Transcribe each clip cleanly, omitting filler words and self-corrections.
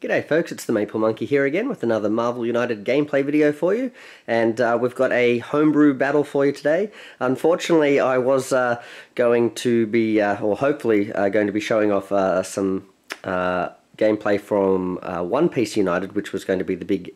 G'day folks, it's the Maple Monkey here again with another Marvel United gameplay video for you, and we've got a homebrew battle for you today. Unfortunately, I was going to be, or hopefully going to be showing off some gameplay from One Piece United, which was going to be the big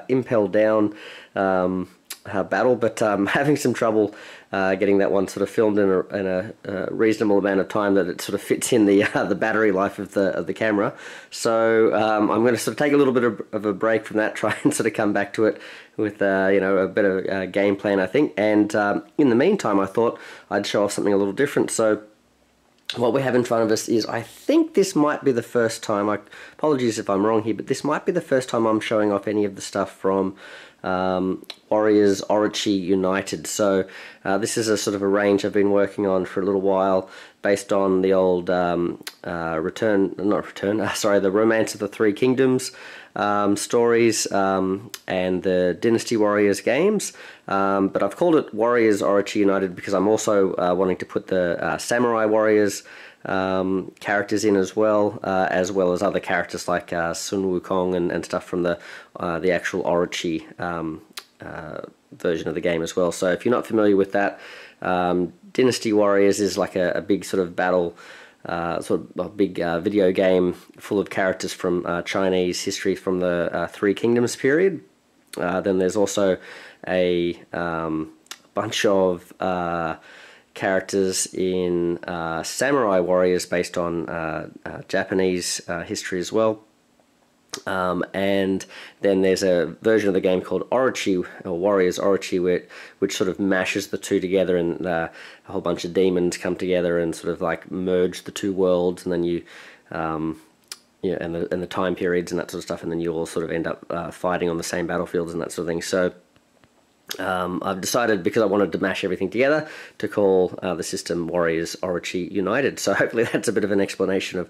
Impel Down battle, but having some trouble getting that one sort of filmed in a reasonable amount of time that it sort of fits in the battery life of the camera. So I'm going to sort of take a little bit of a break from that, try and sort of come back to it with a better game plan, I think. And in the meantime, I thought I'd show off something a little different. So what we have in front of us is, I think this might be the first time, apologies if I'm wrong here, but this might be the first time I'm showing off any of the stuff from Warriors Orochi United. So this is a sort of a range I've been working on for a little while, based on the old the Romance of the Three Kingdoms stories and the Dynasty Warriors games. But I've called it Warriors Orochi United because I'm also wanting to put the Samurai Warriors characters in as well as other characters like Sun Wukong and stuff from the actual Orochi version of the game as well. So if you're not familiar with that, Dynasty Warriors is like a big sort of battle, sort of a big video game full of characters from Chinese history from the Three Kingdoms period. Then there's also a bunch of characters in Samurai Warriors based on Japanese history as well. And then there's a version of the game called Orochi, or Warriors Orochi, which sort of mashes the two together, and a whole bunch of demons come together and sort of like merge the two worlds, and then you and the time periods and that sort of stuff, and then you all sort of end up fighting on the same battlefields and that sort of thing. So I've decided, because I wanted to mash everything together, to call the system Warriors Orochi United. So hopefully that's a bit of an explanation of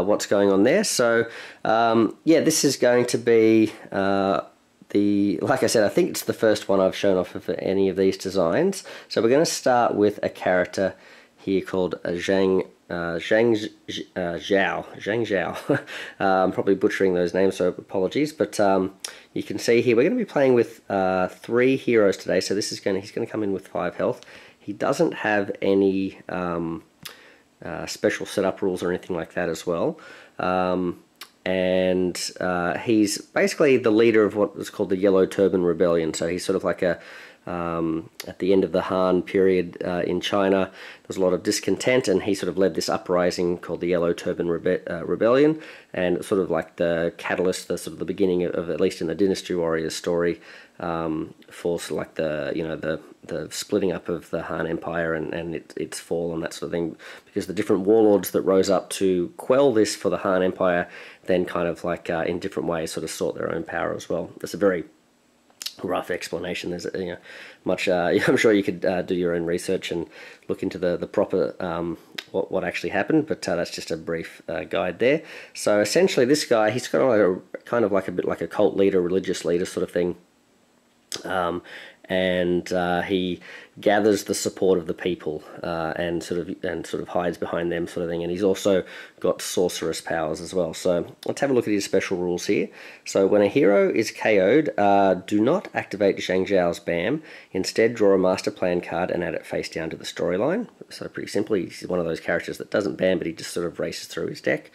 what's going on there. So yeah, this is going to be like I said, I think it's the first one I've shown off of any of these designs. So we're going to start with a character here called Zhang Jiao. I'm probably butchering those names, so apologies. But you can see here we're going to be playing with 3 heroes today. So he's going to come in with 5 health. He doesn't have any special setup rules or anything like that as well. And he's basically the leader of what was called the Yellow Turban Rebellion. So he's sort of like at the end of the Han period in China, there was a lot of discontent, and he sort of led this uprising called the Yellow Turban Rebellion, and it's sort of like the catalyst, the sort of the beginning of, at least in the Dynasty Warriors story, for sort of like the splitting up of the Han Empire and its fall and that sort of thing, because the different warlords that rose up to quell this for the Han Empire then kind of like in different ways sort of sought their own power as well. It's a very rough explanation. There's much. I'm sure you could do your own research and look into the proper what actually happened, but that's just a brief guide there. So essentially, this guy, he's got a bit like a cult leader, religious leader sort of thing. And he gathers the support of the people and sort of hides behind them sort of thing. And he's also got sorceress powers as well. So let's have a look at his special rules here. So when a hero is KO'd, do not activate Zhang Jiao's BAM. Instead, draw a master plan card and add it face down to the storyline. So pretty simply, he's one of those characters that doesn't BAM, but he just sort of races through his deck.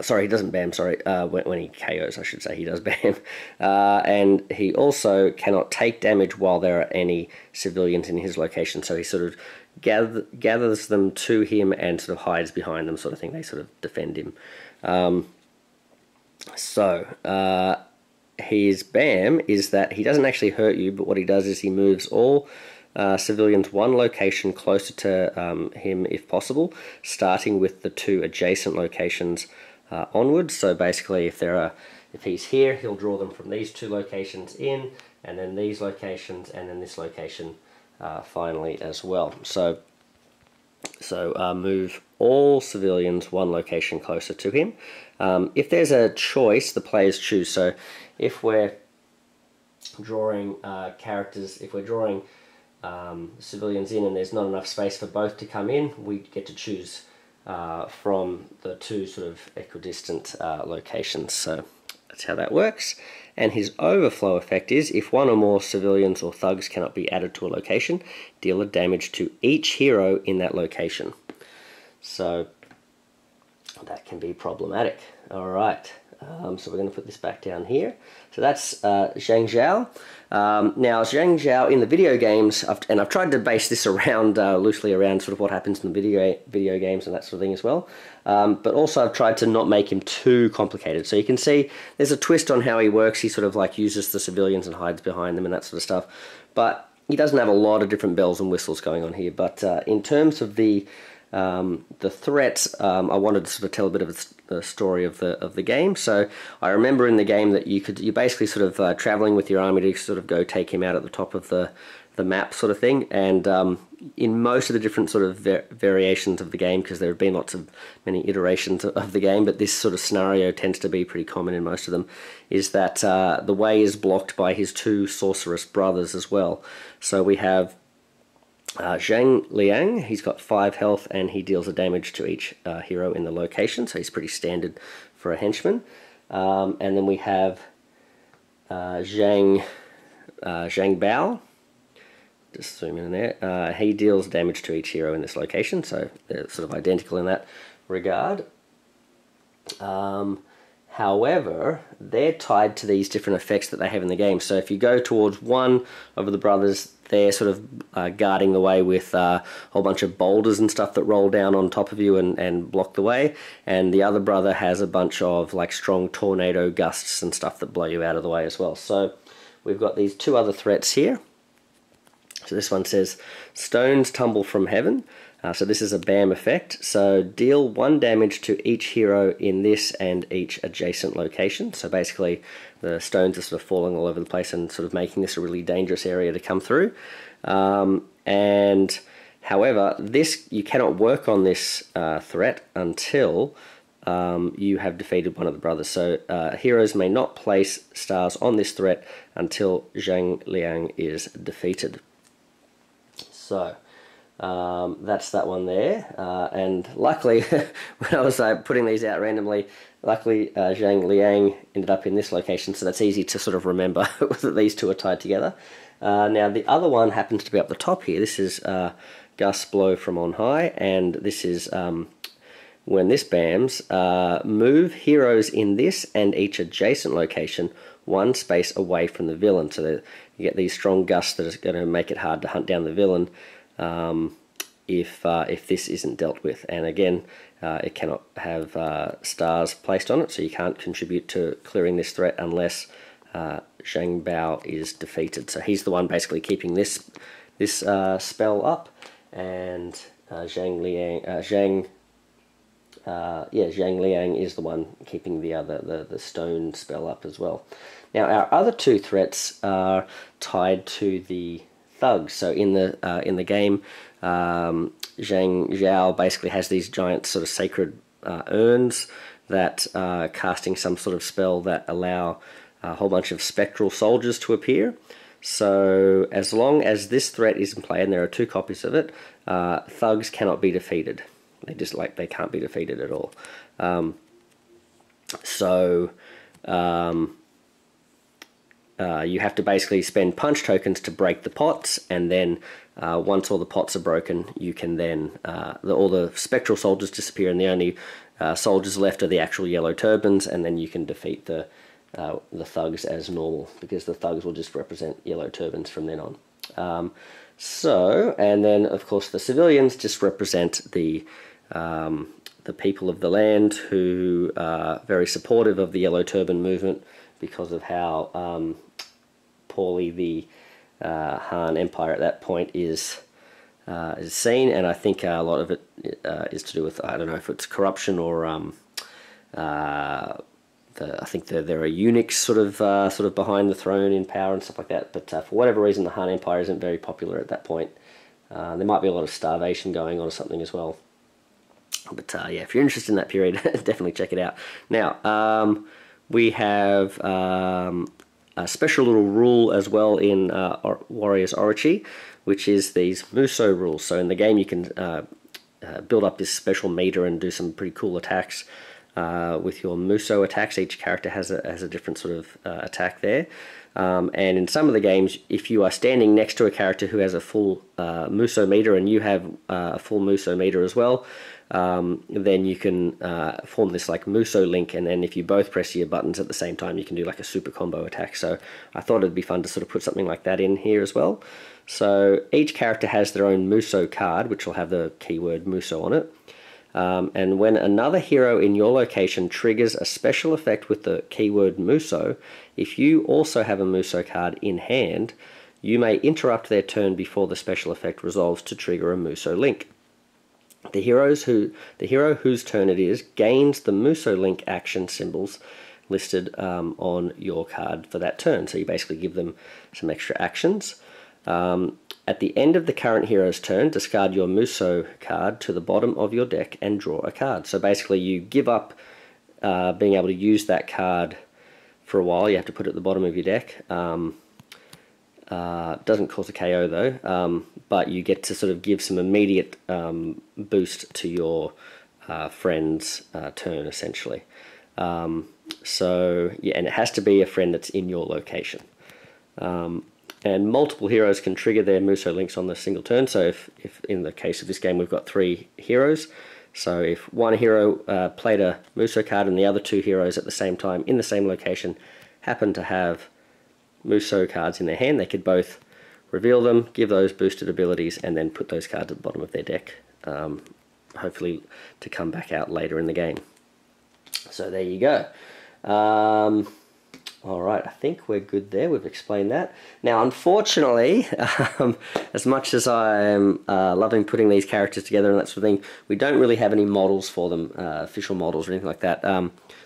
Sorry, he doesn't BAM, sorry, when he KOs, I should say, he does BAM. And he also cannot take damage while there are any civilians in his location, so he sort of gathers them to him and sort of hides behind them sort of thing. They sort of defend him. His BAM is that he doesn't actually hurt you, but what he does is he moves all civilians one location closer to him if possible, starting with the 2 adjacent locations onwards. So basically, if he's here, he'll draw them from these 2 locations in, and then these locations, and then this location finally as well. So move all civilians one location closer to him. If there's a choice, the players choose. So if we're drawing civilians in and there's not enough space for both to come in, we get to choose from the two sort of equidistant locations. So that's how that works. And his overflow effect is, if one or more civilians or thugs cannot be added to a location, deal a damage to each hero in that location. So that can be problematic. Alright, so we're going to put this back down here. So that's Zhang Jiao. Now Zhang Jiao in the video games, I've tried to base this around loosely around sort of what happens in the video games and that sort of thing as well. But also I've tried to not make him too complicated. So you can see there's a twist on how he works. He sort of like uses the civilians and hides behind them and that sort of stuff. But he doesn't have a lot of different bells and whistles going on here. But in terms of the threats, I wanted to sort of tell a bit of the story of the game. So I remember in the game that you're basically sort of traveling with your army to sort of go take him out at the top of the map sort of thing. And in most of the different sort of variations of the game, because there have been many iterations of the game, but this sort of scenario tends to be pretty common in most of them, is that the way is blocked by his two sorceress brothers as well. So we have Zhang Liang, he's got 5 health and he deals a damage to each hero in the location, so he's pretty standard for a henchman. And then we have Zhang Bao, just zoom in there, he deals damage to each hero in this location, so they're sort of identical in that regard. However, they're tied to these different effects that they have in the game. So if you go towards one of the brothers, they're sort of guarding the way with a whole bunch of boulders and stuff that roll down on top of you and block the way. And the other brother has a bunch of like strong tornado gusts and stuff that blow you out of the way as well. So we've got these two other threats here. So this one says, stones tumble from heaven. So this is a BAM effect. So deal 1 damage to each hero in this and each adjacent location. So basically the stones are sort of falling all over the place and sort of making this a really dangerous area to come through. And however, you cannot work on this threat until you have defeated one of the brothers. So heroes may not place stars on this threat until Zhang Liang is defeated. So that's that one there, and luckily when I was putting these out randomly, luckily Zhang Liang ended up in this location, so that's easy to sort of remember that these two are tied together. Now the other one happens to be up the top here. This is Gust Blow from on high, and this is when this BAMs, move heroes in this and each adjacent location 1 space away from the villain, so that you get these strong gusts that are going to make it hard to hunt down the villain if this isn't dealt with. And again, it cannot have stars placed on it, so you can't contribute to clearing this threat unless Zhang Bao is defeated. So he's the one basically keeping this spell up, and Zhang Liang is the one keeping the stone spell up as well. Now our other two threats are tied to the thugs. So in the game, Zhang Jiao basically has these giant sort of sacred urns that are casting some sort of spell that allow a whole bunch of spectral soldiers to appear. So as long as this threat is in play, and there are 2 copies of it, thugs cannot be defeated. They can't be defeated at all. You have to basically spend punch tokens to break the pots, and then once all the pots are broken, you can then all the spectral soldiers disappear, and the only soldiers left are the actual yellow turbans, and then you can defeat the thugs as normal, because the thugs will just represent yellow turbans from then on. And then of course the civilians just represent the people of the land who are very supportive of the yellow turban movement because of how poorly the Han Empire at that point is seen, and I think a lot of it is to do with, I don't know if it's corruption or I think there are eunuchs sort of behind the throne in power and stuff like that. But for whatever reason, the Han Empire isn't very popular at that point. There might be a lot of starvation going on or something as well. But yeah, if you're interested in that period, definitely check it out. Now, we have a special little rule as well in Warriors Orochi, which is these Musou rules. So in the game, you can build up this special meter and do some pretty cool attacks with your Musou attacks. Each character has a different sort of attack there. And in some of the games, if you are standing next to a character who has a full Musou meter and you have a full Musou meter as well, then you can form this like Musou link, and then if you both press your buttons at the same time, you can do like a super combo attack. So I thought it'd be fun to sort of put something like that in here as well. So each character has their own Musou card, which will have the keyword Musou on it. And when another hero in your location triggers a special effect with the keyword Musou, if you also have a Musou card in hand, you may interrupt their turn before the special effect resolves to trigger a Musou link. The hero whose turn it is gains the Musou link action symbols listed on your card for that turn. So you basically give them some extra actions. At the end of the current hero's turn, discard your Musou card to the bottom of your deck and draw a card. So basically you give up being able to use that card for a while. You have to put it at the bottom of your deck. Doesn't cause a KO though, but you get to sort of give some immediate boost to your friend's turn essentially. So yeah, and it has to be a friend that's in your location. And multiple heroes can trigger their Musou links on the single turn. So if in the case of this game we've got 3 heroes, so if one hero played a Musou card and the other 2 heroes at the same time in the same location happen to have Musou cards in their hand, they could both reveal them, give those boosted abilities, and then put those cards at the bottom of their deck, hopefully to come back out later in the game. So there you go. Alright, I think we're good there. We've explained that. Now, unfortunately, as much as I'm loving putting these characters together and that sort of thing, we don't really have any models for them, official models or anything like that.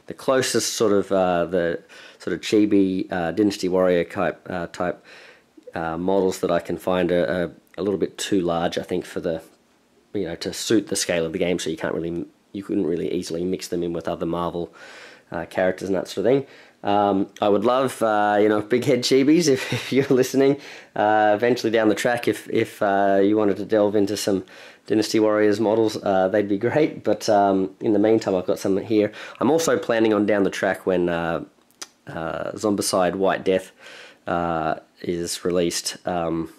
The closest sort of the sort of chibi Dynasty Warrior type models that I can find are a little bit too large, I think, for the to suit the scale of the game. So you couldn't really easily mix them in with other Marvel characters and that sort of thing. I would love, big head chibis, if you're listening, eventually down the track, if you wanted to delve into some Dynasty Warriors models, they'd be great. But in the meantime, I've got some here. I'm also planning on down the track when Zombicide White Death is released. I'm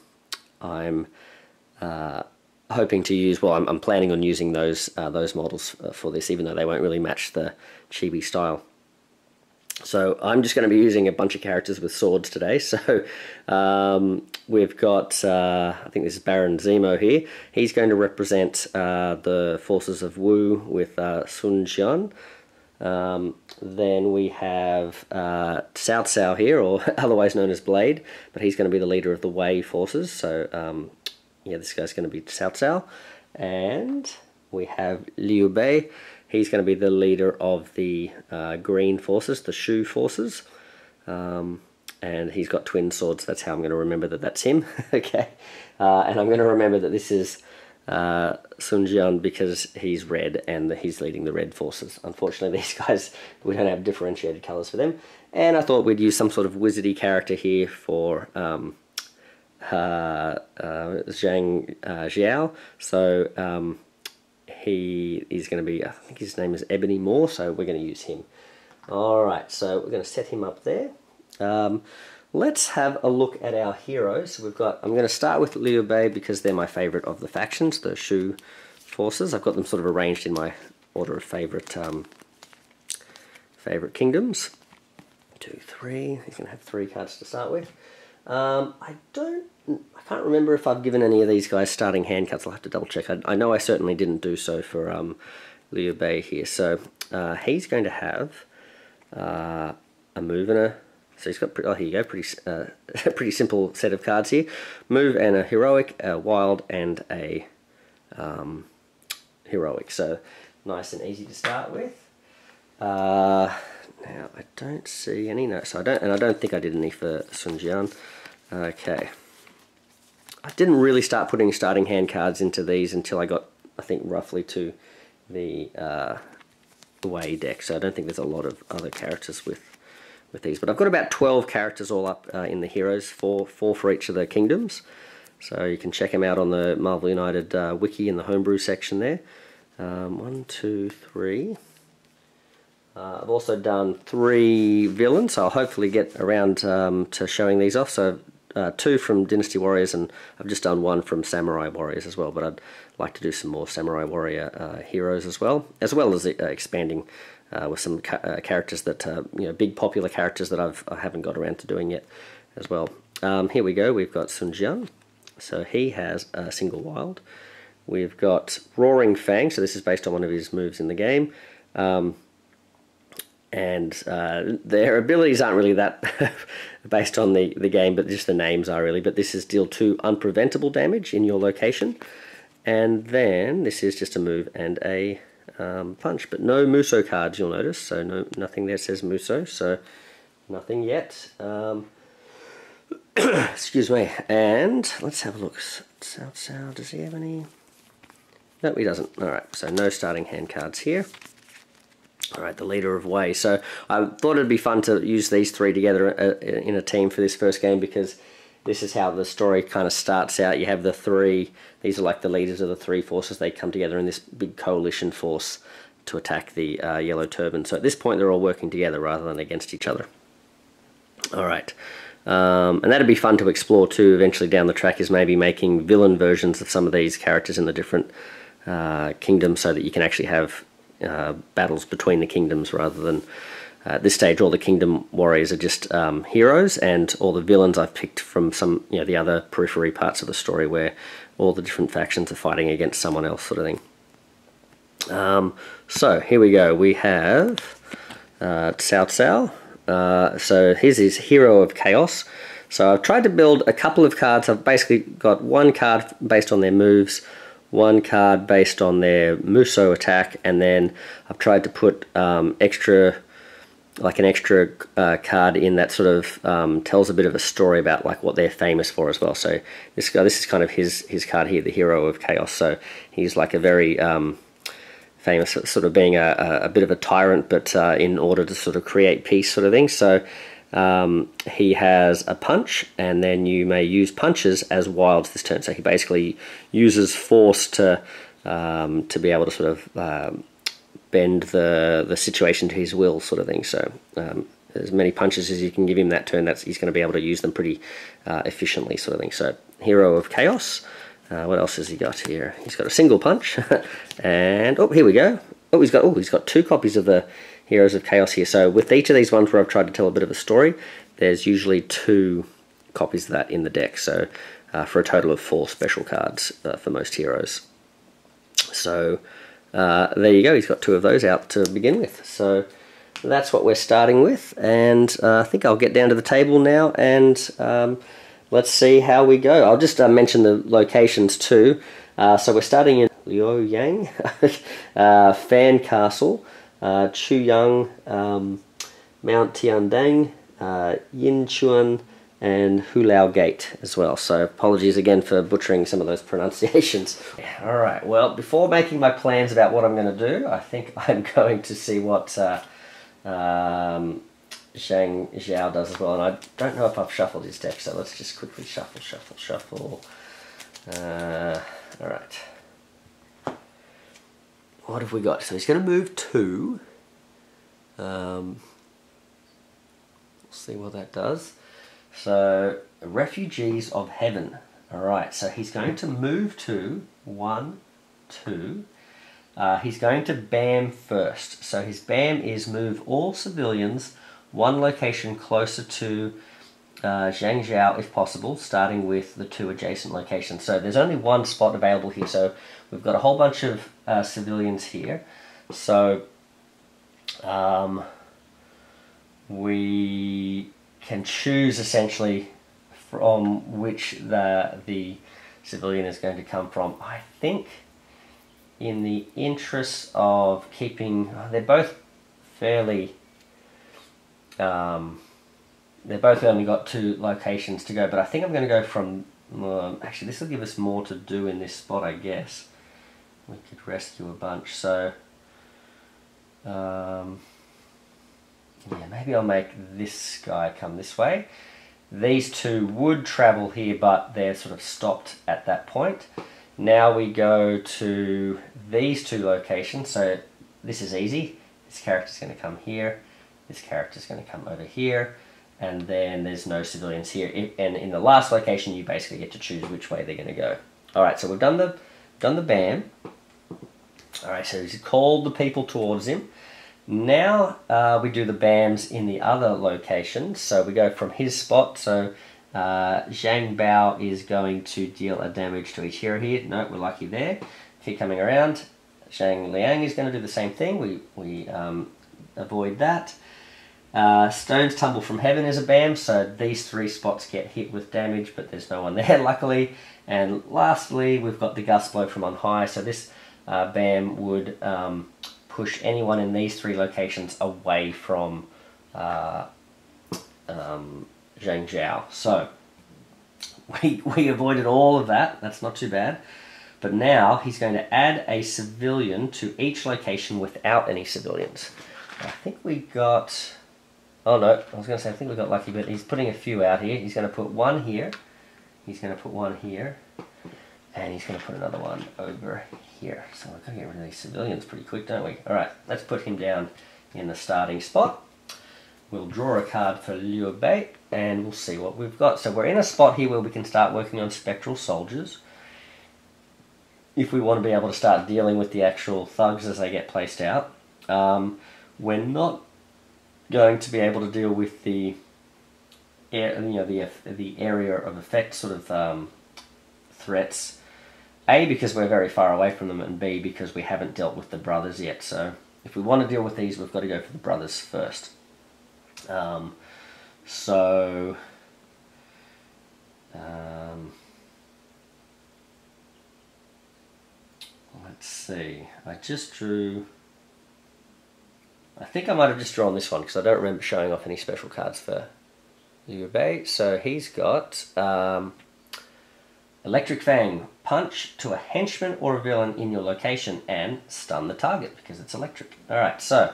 hoping to use, I'm planning on using those models for this, even though they won't really match the chibi style. So I'm just going to be using a bunch of characters with swords today. So we've got, I think this is Baron Zemo here. He's going to represent the forces of Wu with Sun Jian. Then we have Cao Cao here, or otherwise known as Blade, but he's going to be the leader of the Wei forces. So yeah, this guy's going to be Cao Cao. And we have Liu Bei. He's going to be the leader of the green forces, the Shu forces. And he's got twin swords. That's how I'm going to remember that that's him. Okay. And I'm going to remember that this is Sun Jian because he's red and he's leading the red forces. Unfortunately, these guys, we don't have differentiated colors for them. And I thought we'd use some sort of wizardy character here for Zhang Jiao. So he is going to be, I think his name is Ebony Moore, so we're going to use him. Alright, so we're going to set him up there. Let's have a look at our heroes. So I'm going to start with Liu Bei because they're my favourite of the factions, the Shu forces. I've got them sort of arranged in my order of favourite kingdoms. 2, 3. He's going to have 3 cards to start with. I can't remember if I've given any of these guys starting hand cards. I'll have to double check. I know I certainly didn't do so for Liu Bei here. So he's going to have a move and a... So he's got... Oh, here you go. Pretty simple set of cards here. Move and a heroic, a wild, and a heroic. So nice and easy to start with. Now I don't see any notes. I don't think I did any for Sun Jian. Okay. I didn't really start putting starting hand cards into these until I got, I think, roughly to the Wei deck. So I don't think there's a lot of other characters with these. But I've got about 12 characters all up in the heroes, four for each of the kingdoms. So you can check him out on the Marvel United wiki in the Homebrew section there. 1, 2, 3. I've also done 3 villains, so I'll hopefully get around to showing these off. So 2 from Dynasty Warriors, and I've just done 1 from Samurai Warriors as well, but I'd like to do some more Samurai Warrior heroes as well as expanding with some characters that, big popular characters that I haven't got around to doing yet as well. Here we go, we've got Zhang Jiao, so he has a single wild. We've got Roaring Fang, so this is based on one of his moves in the game. And their abilities aren't really that based on the game, but just the names are really. But this is deal 2 unpreventable damage in your location. And then this is just a move and a punch, but no Musou cards, you'll notice. So nothing there says Musou, so nothing yet. Excuse me. And let's have a look. Cao, does he have any? No, he doesn't. Alright, so no starting hand cards here. Alright, the leader of Wei. So I thought it'd be fun to use these 3 together in a team for this first game, because this is how the story kind of starts out. You have the 3, these are like the leaders of the 3 forces. They come together in this big coalition force to attack the Yellow Turban. So at this point they're all working together rather than against each other. Alright, and that'd be fun to explore too eventually down the track, is maybe making villain versions of some of these characters in the different kingdoms, so that you can actually have battles between the kingdoms rather than at this stage all the kingdom warriors are just heroes, and all the villains I've picked from some the other periphery parts of the story where all the different factions are fighting against someone else, sort of thing. So here we go, we have Cao. So here's his Hero of Chaos. So I've tried to build a couple of cards. I've basically got 1 card based on their moves, 1 card based on their Musou attack, and then I've tried to put an extra card in that sort of tells a bit of a story about like what they're famous for as well. So this is kind of his card here, the Hero of Chaos. So he's like a very famous sort of being a bit of a tyrant, but in order to sort of create peace, sort of thing. So he has a punch, and then you may use punches as wilds this turn. So he basically uses force to be able to sort of bend the situation to his will, sort of thing. So as many punches as you can give him that turn, he's going to be able to use them pretty efficiently, sort of thing. So Hero of Chaos. What else has he got here? He's got a single punch, and here we go. He's got 2 copies of the Heroes of Chaos here. So with each of these ones where I've tried to tell a bit of a story, there's usually 2 copies of that in the deck. So for a total of 4 special cards for most heroes. So there you go. He's got 2 of those out to begin with. So that's what we're starting with, and I think I'll get down to the table now and let's see how we go. I'll just mention the locations too. So we're starting in Liuoyang, Fan Castle, Chuyang, Mount Tiandang, Yinchuan, and Hulao Gate as well. So apologies again for butchering some of those pronunciations. Alright, well, before making my plans about what I'm going to do, I think I'm going to see what Zhang Jiao does as well. And I don't know if I've shuffled his deck, so let's just quickly shuffle. Alright. What have we got? So he's going to move 2. We'll see what that does. So, Refugees of Heaven. Alright, so he's going to move 2. 1, 2. He's going to BAM first. So his BAM is move all civilians 1 location closer to Zhang Jiao if possible, starting with the 2 adjacent locations. So there's only 1 spot available here, so we've got a whole bunch of civilians here. So we can choose essentially from which the civilian is going to come from. I think in the interest of keeping, they're both fairly, they've both only got 2 locations to go, but I think I'm going to go from, actually this will give us more to do in this spot, I guess. We could rescue a bunch, so yeah, maybe I'll make this guy come this way, These two would travel here, but they're sort of stopped at that point. Now we go to these two locations. So this is easy. This character's going to come here. This character's going to come over here. And then there's no civilians here. And in the last location, you basically get to choose which way they're going to go. All right, so we've done the BAM. All right, so he's called the people towards him. Now we do the BAMs in the other locations. So we go from his spot. So Zhang Jiao is going to deal a damage to each hero here. No, we're lucky there. Keep coming around. Zhang Liang is going to do the same thing. We avoid that. Stones Tumble from Heaven is a BAM, so these three spots get hit with damage, but there's no one there, luckily. And lastly, we've got the Gust Blow from on high, so this BAM would push anyone in these three locations away from Zhang Jiao. So we avoided all of that. That's not too bad. But now he's going to add a civilian to each location without any civilians. I think we got... Oh no, I was going to say I think we got lucky, but he's putting a few out here. He's going to put one here. He's going to put one here. And he's going to put another one over here. So we've got to get rid of these civilians pretty quick, don't we? Alright, let's put him down in the starting spot. We'll draw a card for Liu Bei, and we'll see what we've got. So we're in a spot here where we can start working on Spectral Soldiers. If we want to be able to start dealing with the actual thugs as they get placed out. We're not going to be able to deal with the area of effect sort of threats. A, because we're very far away from them, and B, because we haven't dealt with the brothers yet. So if we want to deal with these, we've got to go for the brothers first. Let's see. I just drew... I think I might have just drawn this one, because I don't remember showing off any special cards for Liu Bei. So he's got... Electric Fang, punch to a henchman or a villain in your location and stun the target because it's electric. Alright, so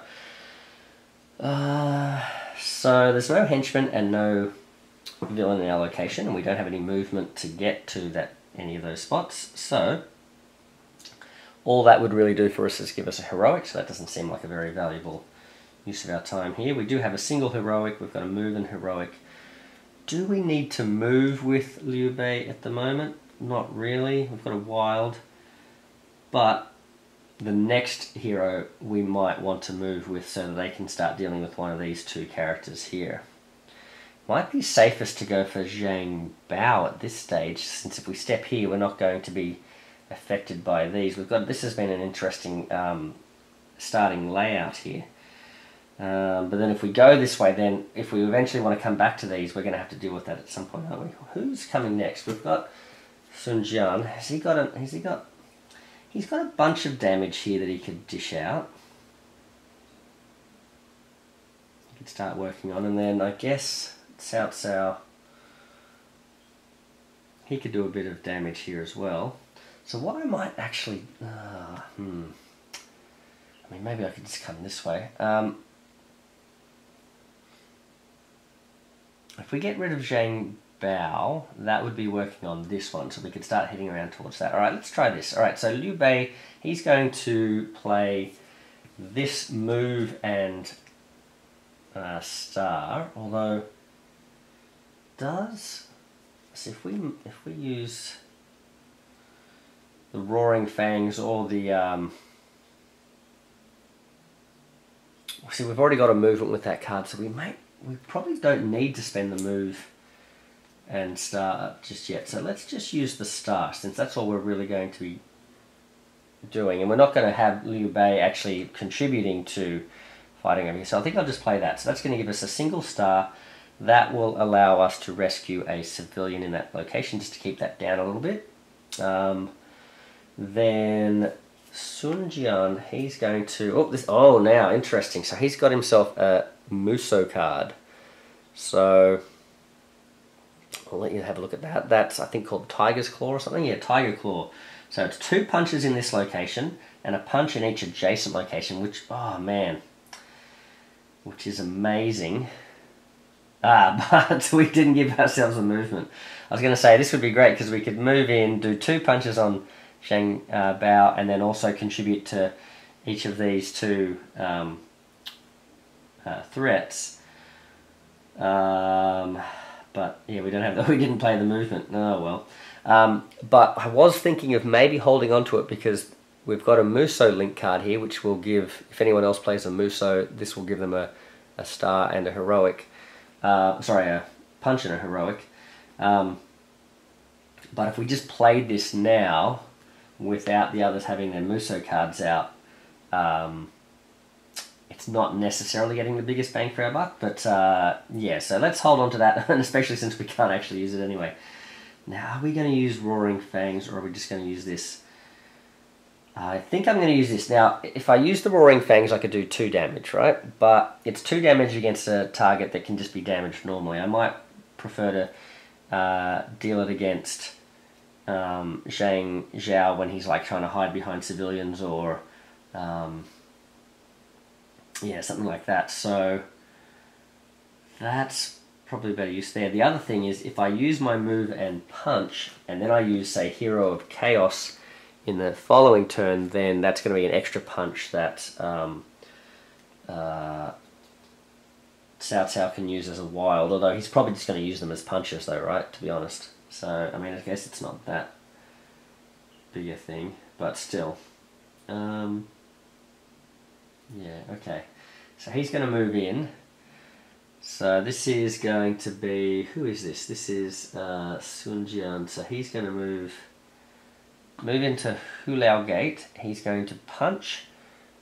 there's no henchman and no villain in our location, and we don't have any movement to get to any of those spots. So all that would really do for us is give us a heroic, so that doesn't seem like a very valuable use of our time here. We do have a single heroic, we've got a move and heroic. Do we need to move with Liu Bei at the moment? Not really. We've got a wild. But the next hero we might want to move with so that they can start dealing with one of these two characters here. Might be safest to go for Zhang Jiao at this stage, since if we step here we're not going to be affected by these. This has been an interesting starting layout here. But then if we go this way, then if we eventually want to come back to these, we're going to have to deal with that at some point, aren't we? Who's coming next? We've got Sun Jian. He's got a bunch of damage here that he could dish out. He could start working on, and then I guess Cao Cao, he could do a bit of damage here as well. So what I might actually, I mean, maybe I could just come this way. If we get rid of Zhang Jiao, that would be working on this one, so we could start heading around towards that. Alright, let's try this. Alright, so Liu Bei, he's going to play this move and star, although so if we use the Roaring Fangs or the see, we've already got a movement with that card, so we probably don't need to spend the move and star just yet. So let's just use the star, since that's all we're really going to be doing, and we're not going to have Liu Bei actually contributing to fighting over here. So I think I'll just play that. So that's going to give us a single star. That will allow us to rescue a civilian in that location, just to keep that down a little bit. Then Sun Jian, he's going to... now, interesting. So he's got himself a Musou card. So I'll let you have a look at that. That's, I think, called Tiger's Claw or something. Yeah, Tiger Claw. So it's 2 punches in this location and a punch in each adjacent location, which, oh man, which is amazing. But we didn't give ourselves a movement. I was going to say this would be great because we could move in, do 2 punches on Zhang Bao, and then also contribute to each of these 2 threats. But yeah, we don't have we didn't play the movement. Oh well. But I was thinking of maybe holding on to it because we've got a Musou link card here, which will give, if anyone else plays a Musou, this will give them a star and a heroic. Sorry, a punch and a heroic. But if we just played this now, without the others having their Musou cards out, it's not necessarily getting the biggest bang for our buck, but yeah, so let's hold on to that, and especially since we can't actually use it anyway. Now, are we going to use Roaring Fangs, or are we just going to use this? I think I'm going to use this. Now, if I use the Roaring Fangs, I could do 2 damage, right? But it's 2 damage against a target that can just be damaged normally. I might prefer to deal it against Zhang Jiao when he's like trying to hide behind civilians, or yeah, something like that. So that's probably better use there. The other thing is, if I use my move and punch, and then I use, say, Hero of Chaos in the following turn, then that's going to be an extra punch that Cao Cao can use as a wild, although he's probably just going to use them as punches though, right, to be honest. So, I mean, I guess it's not that big a thing, but still. Yeah, okay. So he's going to move in. So this is going to be, who is this? This is Sun Jian. So he's going to move into Hulao Gate. He's going to punch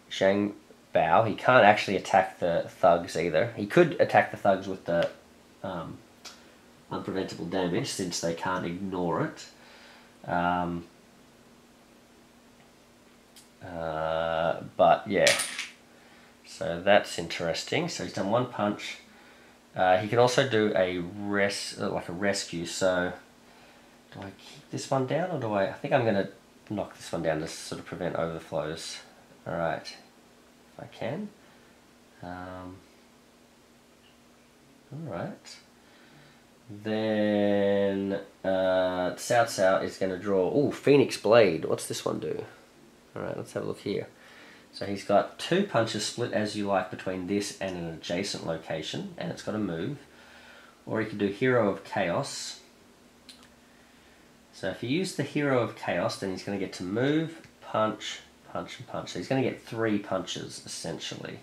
Zhang Bao. He can't actually attack the thugs either. He could attack the thugs with the unpreventable damage, since they can't ignore it. But yeah, so that's interesting. So he's done 1 punch. He can also do a rescue. So do I keep this one down, or do I think I'm going to knock this one down to sort of prevent overflows. Alright, if I can. Alright. Then Cao Cao is going to draw, ooh, Phoenix Blade. What's this one do? Alright, let's have a look here. So he's got 2 punches split as you like between this and an adjacent location, and it's got to move. Or he could do Hero of Chaos. So if you use the Hero of Chaos, then he's going to get to move, punch, punch, and punch. So he's going to get 3 punches, essentially.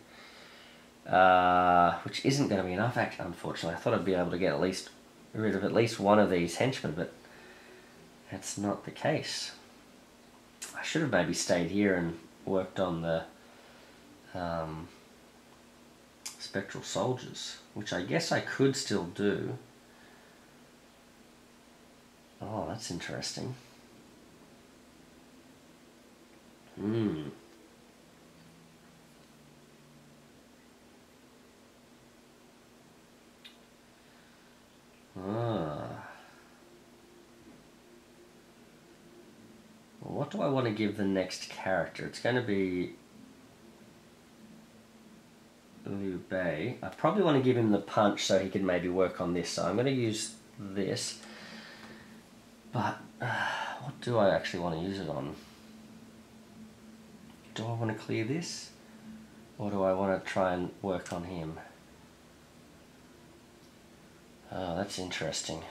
Which isn't going to be enough, actually, unfortunately. I thought I'd be able to get rid of at least one of these henchmen, but that's not the case. I should have maybe stayed here and worked on the Spectral Soldiers, which I guess I could still do. Oh, that's interesting. Well, what do I want to give the next character? It's going to be Liu Bei. I probably want to give him the punch so he can maybe work on this. So I'm going to use this. But what do I actually want to use it on? Do I want to clear this? Or do I want to try and work on him? Oh, that's interesting.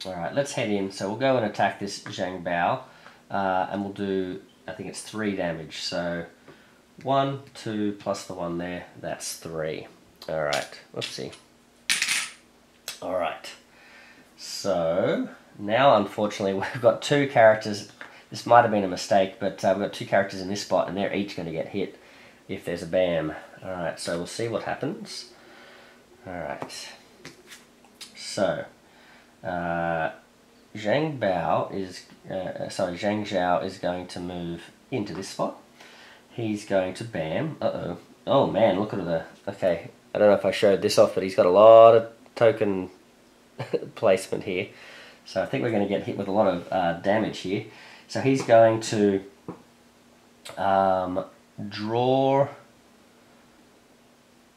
Alright, let's head in. So we'll go and attack this Zhang Bao. And we'll do, I think it's 3 damage. So 1, 2, plus the 1 there, that's 3. Alright, whoopsie. Alright. So now, unfortunately, we've got 2 characters. This might have been a mistake, but we've got 2 characters in this spot, and they're each going to get hit if there's a BAM. Alright, so we'll see what happens. Alright. So, Zhang Jiao is going to move into this spot. He's going to BAM. Uh-oh. Oh man, look at the... Okay, I don't know if I showed this off, but he's got a lot of token placement here. So I think we're going to get hit with a lot of damage here. So he's going to draw...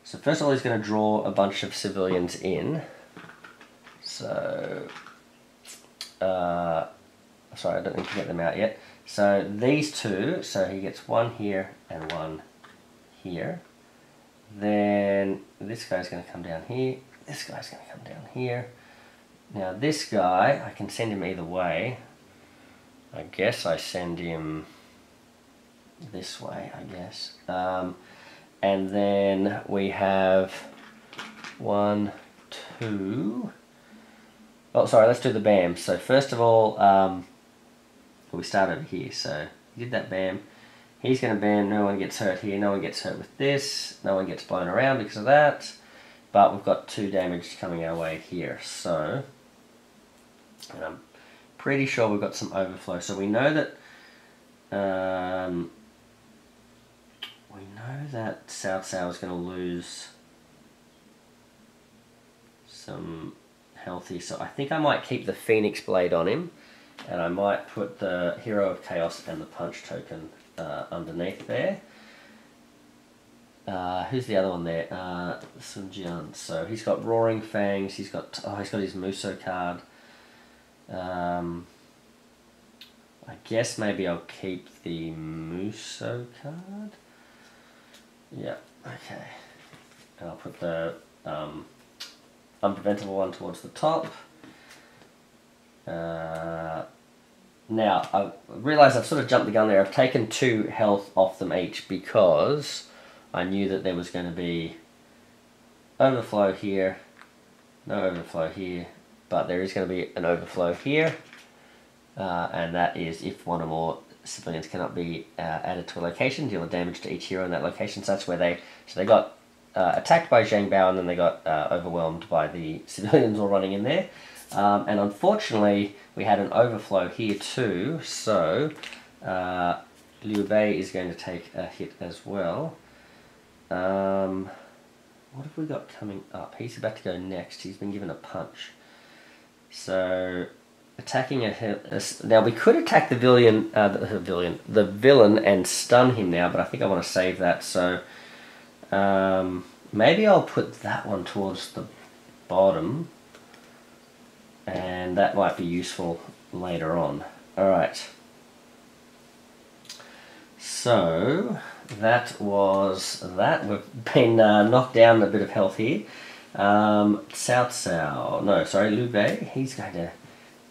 So first of all, he's going to draw a bunch of civilians in. So... sorry, I don't need to get them out yet. So these two, so he gets one here and one here. Then this guy's going to come down here. This guy's going to come down here. Now this guy, I can send him either way. I guess I send him this way, I guess. And then we have 1, 2... Oh, sorry, let's do the BAM. So first of all, we start over here. So he did that BAM. He's going to BAM, no one gets hurt here, no one gets hurt with this, no one gets blown around because of that. But we've got 2 damage coming our way here. So, and I'm pretty sure we've got some overflow. So we know that Cao Cao is going to lose some health here. So I think I might keep the Phoenix Blade on him, and I might put the Hero of Chaos and the Punch token underneath there. Who's the other one there? Sun Jian. So he's got Roaring Fangs. He's got his Musou card. I guess maybe I'll keep the Musou card. Yeah. Okay. And I'll put the Unpreventable one towards the top. Now, I realise I've sort of jumped the gun there. I've taken 2 health off them each because I knew that there was going to be overflow here, no overflow here, but there is going to be an overflow here, and that is if one or more civilians cannot be added to a location, deal damage to each hero in that location. So that's where they got attacked by Zhang Jiao, and then they got overwhelmed by the civilians all running in there. And unfortunately, we had an overflow here too, so Liu Bei is going to take a hit as well. What have we got coming up? He's about to go next. He's been given a punch. So, attacking now we could attack the villain and stun him now, but I think I want to save that. So, maybe I'll put that one towards the bottom, and that might be useful later on. Alright. So, that was that. We've been knocked down a bit of health here. Liu Bei, he's going to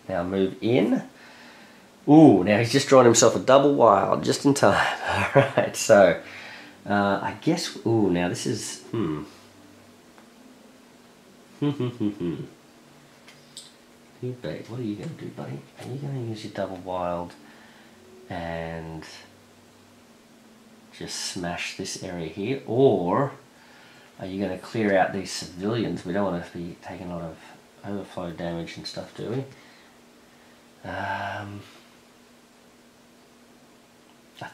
now move in. Ooh, now he's just drawn himself a double wild just in time. Alright, so, I guess, ooh, now this is, Liu Bei, what are you going to do, buddy? Are you going to use your double wild and just smash this area here, or are you going to clear out these civilians? We don't want to be taking a lot of overflow damage and stuff, do we? I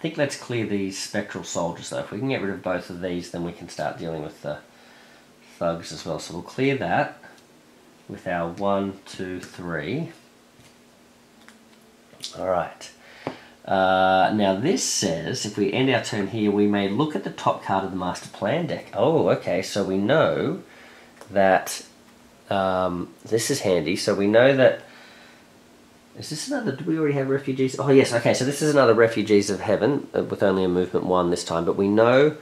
think let's clear these spectral soldiers though. If we can get rid of both of these, then we can start dealing with the thugs as well. So we'll clear that with our 1, 2, 3. Alright. Now this says, if we end our turn here, we may look at the top card of the Master Plan deck. Oh, okay, so we know that, this is handy, so we know that, is this another, do we already have Refugees? Oh yes, okay, so this is another Refugees of Heaven, with only a movement 1 this time, but we know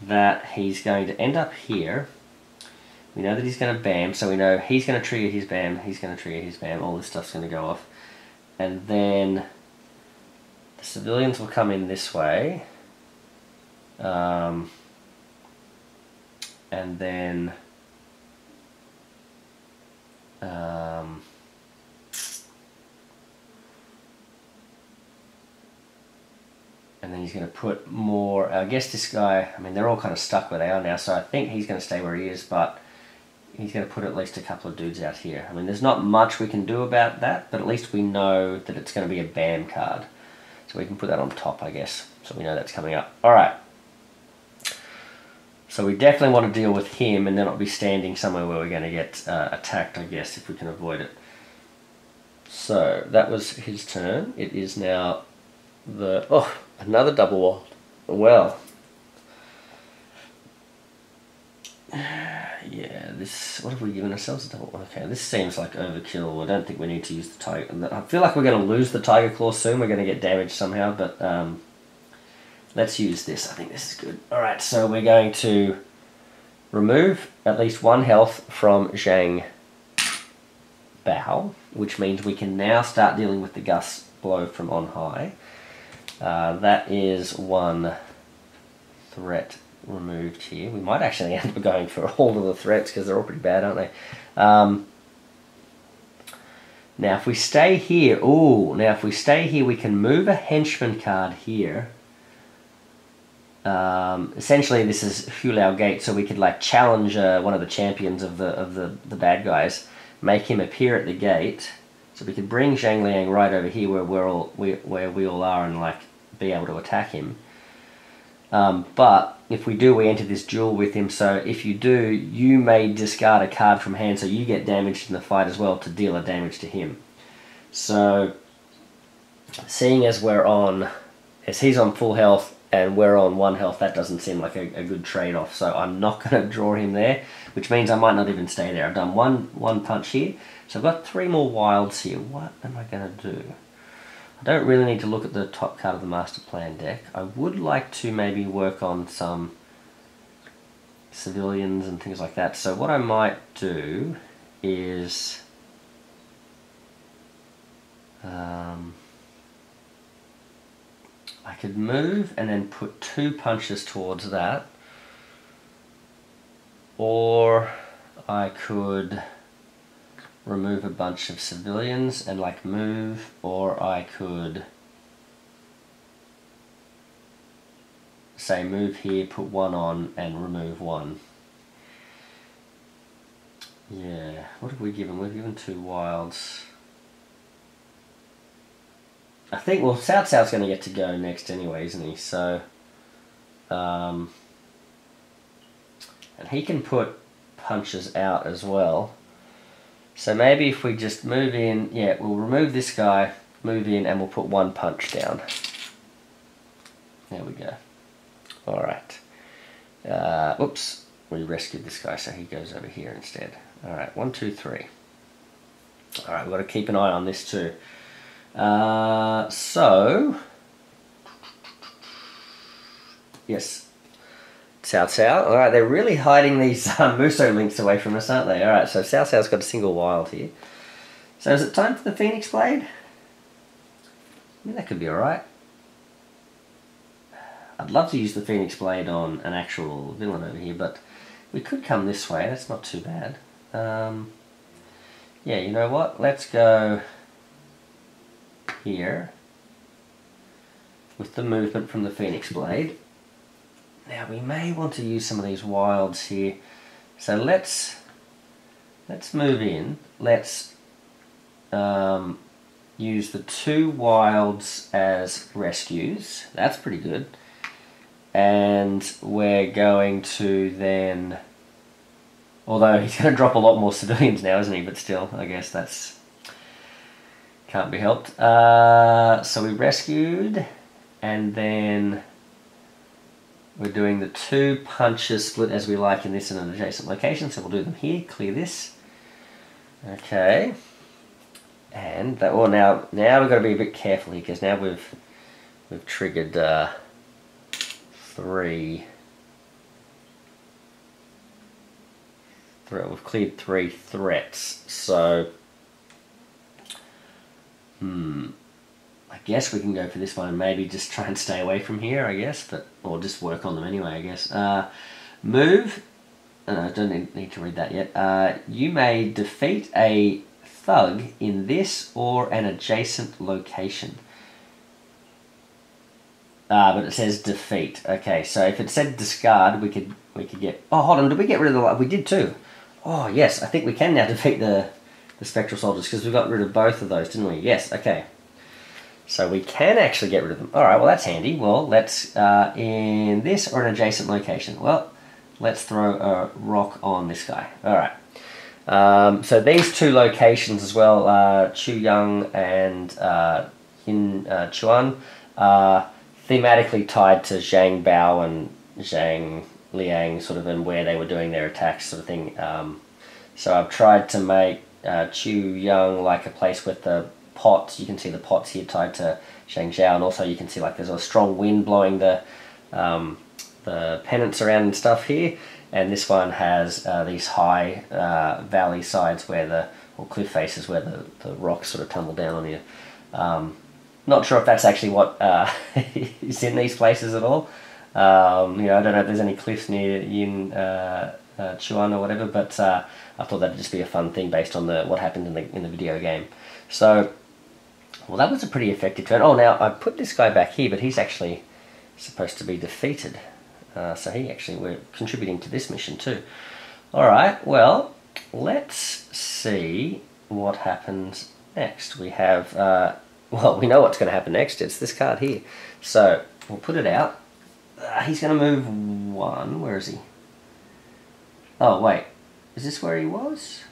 that he's going to end up here. We know that he's going to BAM, so we know he's going to trigger his BAM, he's going to trigger his BAM, all this stuff's going to go off. And then the civilians will come in this way, and then he's going to put more, I guess this guy, I mean they're all kind of stuck where they are now, so I think he's going to stay where he is, but he's going to put at least a couple of dudes out here. I mean there's not much we can do about that, but at least we know that it's going to be a BAM card. So we can put that on top, I guess, so we know that's coming up. Alright. So we definitely want to deal with him and then not be standing somewhere where we're going to get attacked, I guess, if we can avoid it. So that was his turn. It is now the... Oh, another double wild. Well... Yeah, this... What have we given ourselves? A double... Okay, this seems like overkill. I don't think we need to use the tiger... I feel like we're going to lose the tiger claw soon. We're going to get damaged somehow, but let's use this. I think this is good. Alright, so we're going to remove at least 1 health from Zhang Jiao, which means we can now start dealing with the gust blow from on high. That is 1 threat removed here. We might actually end up going for all of the threats because they're all pretty bad, aren't they? Now if we stay here, we can move a henchman card here. Essentially this is Hulao Gate, so we could like challenge one of the champions of the bad guys, make him appear at the gate, so we could bring Zhang Liang right over here where we all are and like be able to attack him. But if we do, we enter this duel with him, so if you do, you may discard a card from hand so you get damaged in the fight as well to deal a damage to him. So, seeing as he's on full health and we're on 1 health, that doesn't seem like a good trade-off, so I'm not going to draw him there, which means I might not even stay there. I've done one punch here, so I've got 3 more wilds here. What am I going to do? I don't really need to look at the top card of the Master Plan deck. I would like to maybe work on some civilians and things like that. So what I might do is... I could move and then put 2 punches towards that. Or I could remove a bunch of civilians and like move, or I could say move here, put 1 on and remove 1. Yeah, what have we given? We've given 2 wilds. I think, well, South's going to get to go next anyway, isn't he? So, and he can put punches out as well. So maybe if we just move in, yeah, we'll remove this guy, move in, and we'll put 1 punch down. There we go. Alright. Oops, we rescued this guy, so he goes over here instead. Alright, 1, 2, 3. Alright, we've got to keep an eye on this too. So, yes. Cao. Alright, they're really hiding these Musou links away from us, aren't they? Alright, so Cao's got a single wild here. So is it time for the Phoenix Blade? I mean, that could be alright. I'd love to use the Phoenix Blade on an actual villain over here, but we could come this way, that's not too bad. Yeah, you know what? Let's go here with the movement from the Phoenix Blade. Now we may want to use some of these wilds here, so let's move in. Let's use the 2 wilds as rescues. That's pretty good. And we're going to then, although he's going to drop a lot more civilians now, isn't he? But still, I guess that's can't be helped. So we rescued, and then we're doing the 2 punches split as we like in this in an adjacent location, so we'll do them here, clear this. Okay. And that, well, now we've got to be a bit careful here, because now we've triggered 3. We've cleared 3 threats, so I guess we can go for this one and maybe just try and stay away from here, I guess, but or just work on them anyway, I guess. Move. I don't need to read that yet. You may defeat a thug in this or an adjacent location. But it says defeat. Okay, so if it said discard, we could get. Oh, hold on. Did we get rid of the? We did too. Oh yes, I think we can now defeat the spectral soldiers because we got rid of both of those, didn't we? Yes. Okay. So we can actually get rid of them. All right. Well, that's handy. Well, let's in this or an adjacent location. Well, let's throw a rock on this guy. All right. So these two locations as well, Chuyang and in Chuan, are thematically tied to Zhang Bao and Zhang Liang, sort of, and where they were doing their attacks, sort of thing. So I've tried to make Chuyang like a place with the pots. You can see the pots here tied to Zhang Jiao, and also you can see like there's a strong wind blowing the pennants around and stuff here. And this one has these high valley sides or cliff faces where the rocks sort of tumble down on you. Not sure if that's actually what is in these places at all. You know, I don't know if there's any cliffs near Yin Chuan or whatever, but I thought that'd just be a fun thing based on what happened in the video game. So, well, that was a pretty effective turn. Oh, now I put this guy back here, but he's actually supposed to be defeated. So we're contributing to this mission too. Alright, well, let's see what happens next. We have, well, we know what's going to happen next. It's this card here. So, we'll put it out. He's going to move one. Where is he? Oh, wait. Is this where he was?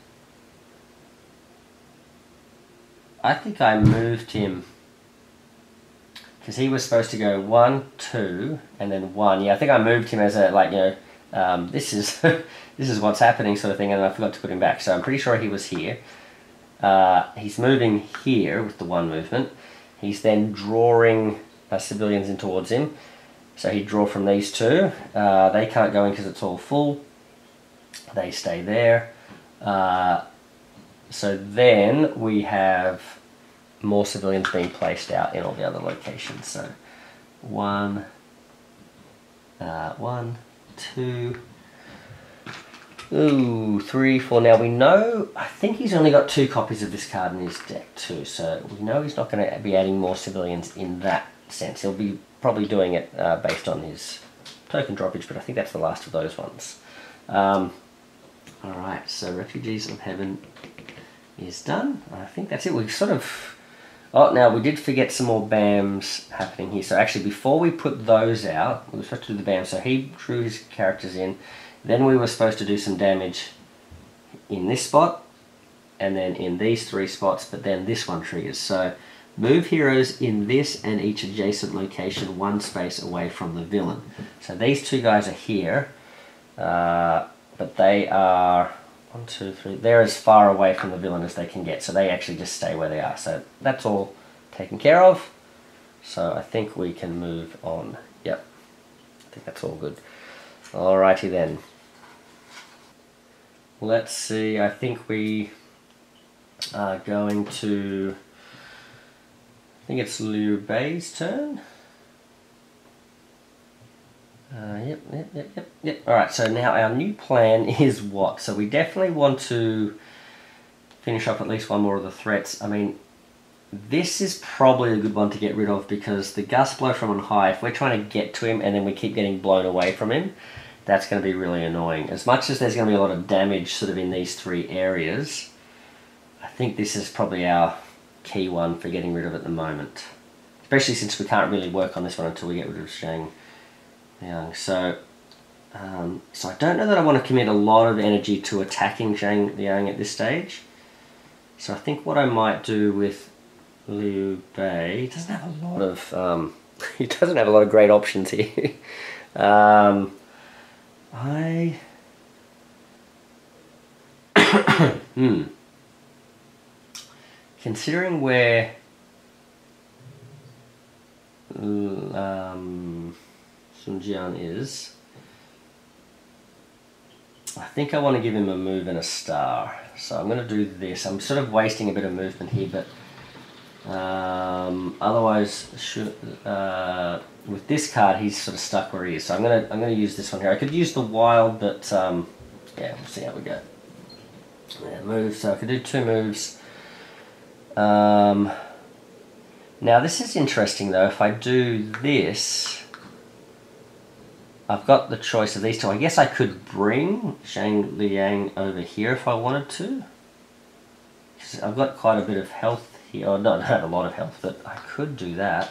I think I moved him, because he was supposed to go 1, 2, and then 1. Yeah, I think I moved him as a, like, you know, this is this is what's happening sort of thing, and I forgot to put him back. So I'm pretty sure he was here. He's moving here with the 1 movement. He's then drawing civilians in towards him. So he'd draw from these 2. They can't go in because it's all full. They stay there. So then we have more civilians being placed out in all the other locations. So 1, 2, 3, 4. Now we know, I think he's only got 2 copies of this card in his deck too, so we know he's not going to be adding more civilians in that sense. He'll be probably doing it based on his token droppage, but I think that's the last of those ones. Alright, so Refugees of Heaven is done. I think that's it. We've sort of... Oh, now we did forget some more BAMs happening here. So actually, before we put those out, we were supposed to do the BAM. So he drew his characters in. Then we were supposed to do some damage in this spot, and then in these 3 spots, but then this one triggers. So move heroes in this and each adjacent location 1 space away from the villain. So these 2 guys are here, but they are... 1, 2, 3. They're as far away from the villain as they can get, so they actually just stay where they are. So that's all taken care of. So I think we can move on. Yep, I think that's all good. Alrighty then. Let's see. I think we are going to. I think it's Liu Bei's turn. Yep. Alright, so now our new plan is what? So we definitely want to finish off at least 1 more of the threats. I mean, this is probably a good one to get rid of, because the gust blow from on high, if we're trying to get to him and then we keep getting blown away from him, that's going to be really annoying. As much as there's going to be a lot of damage sort of in these 3 areas, I think this is probably our key one for getting rid of at the moment. Especially since we can't really work on this one until we get rid of Zhang Liang. So I don't know that I want to commit a lot of energy to attacking Zhang Liang at this stage. So I think what I might do with Liu Bei, he doesn't have a lot of he doesn't have a lot of great options here. Considering where Sun Jian is, I think I want to give him a move and a star. So I'm going to do this. I'm sort of wasting a bit of movement here, but otherwise, with this card, he's sort of stuck where he is. So I'm going to use this one here. I could use the wild, but yeah, we'll see how we go. Yeah, move. So I could do 2 moves. Now this is interesting though. If I do this, I've got the choice of these 2. I guess I could bring Zhang Liang over here if I wanted to, because I've got quite a bit of health here. Oh, not a lot of health, but I could do that.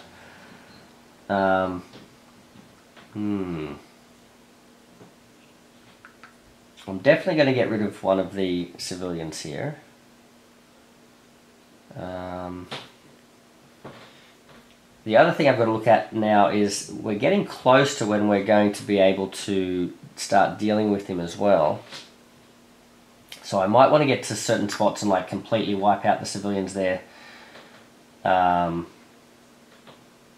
I'm definitely going to get rid of one of the civilians here. The other thing I've got to look at now is we're getting close to when we're going to be able to start dealing with him as well. So I might want to get to certain spots and like completely wipe out the civilians there.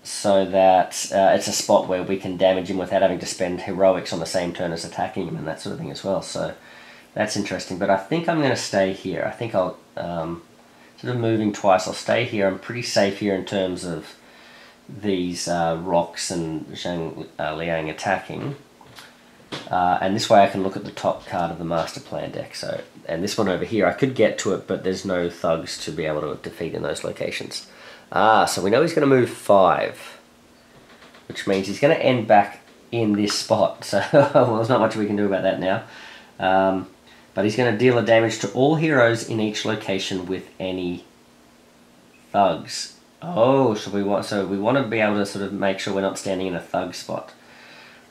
So that it's a spot where we can damage him without having to spend heroics on the same turn as attacking him and that sort of thing as well. So that's interesting. But I think I'm going to stay here. I think I'll, sort of moving twice, I'll stay here. I'm pretty safe here in terms of these rocks and Zhang Liang attacking. And this way I can look at the top card of the master plan deck. So, and this one over here, I could get to it, but there's no thugs to be able to defeat in those locations. So we know he's going to move 5, which means he's going to end back in this spot. So, well, there's not much we can do about that now. But he's going to deal a damage to all heroes in each location with any thugs. Oh, so we want to be able to sort of make sure we're not standing in a thug spot.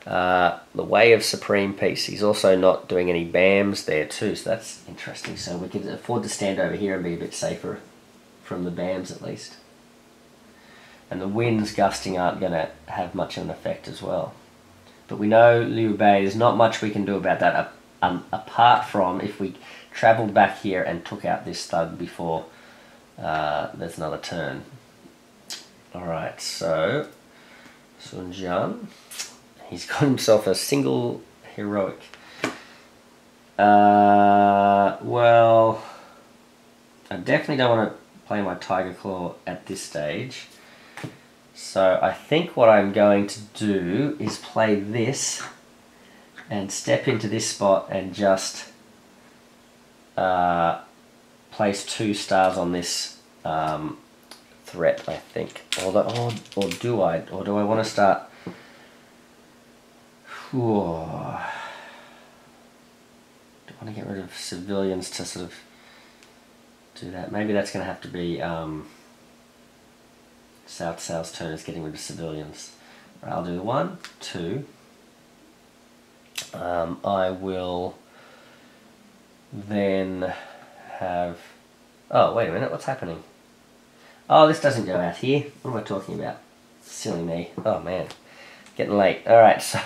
The Way of Supreme Peace. He's also not doing any BAMs there too, so that's interesting. So we can afford to stand over here and be a bit safer from the BAMs at least. And the winds gusting aren't going to have much of an effect as well. But we know Liu Bei, there's not much we can do about that apart from if we travelled back here and took out this thug before there's another turn. Alright, so Sun Jian, he's got himself a single heroic. Well, I definitely don't want to play my Tiger Claw at this stage. So I think what I'm going to do is play this and step into this spot and just place 2 stars on this threat, I think. Or do I want to start? Do I want to get rid of civilians to sort of do that? Maybe that's going to have to be South's turn is getting rid of civilians. Right, I'll do 1, 2. I will then have... Oh, wait a minute, what's happening? Oh, this doesn't go out here. What am I talking about? Silly me. Oh, man. Getting late. Alright, so...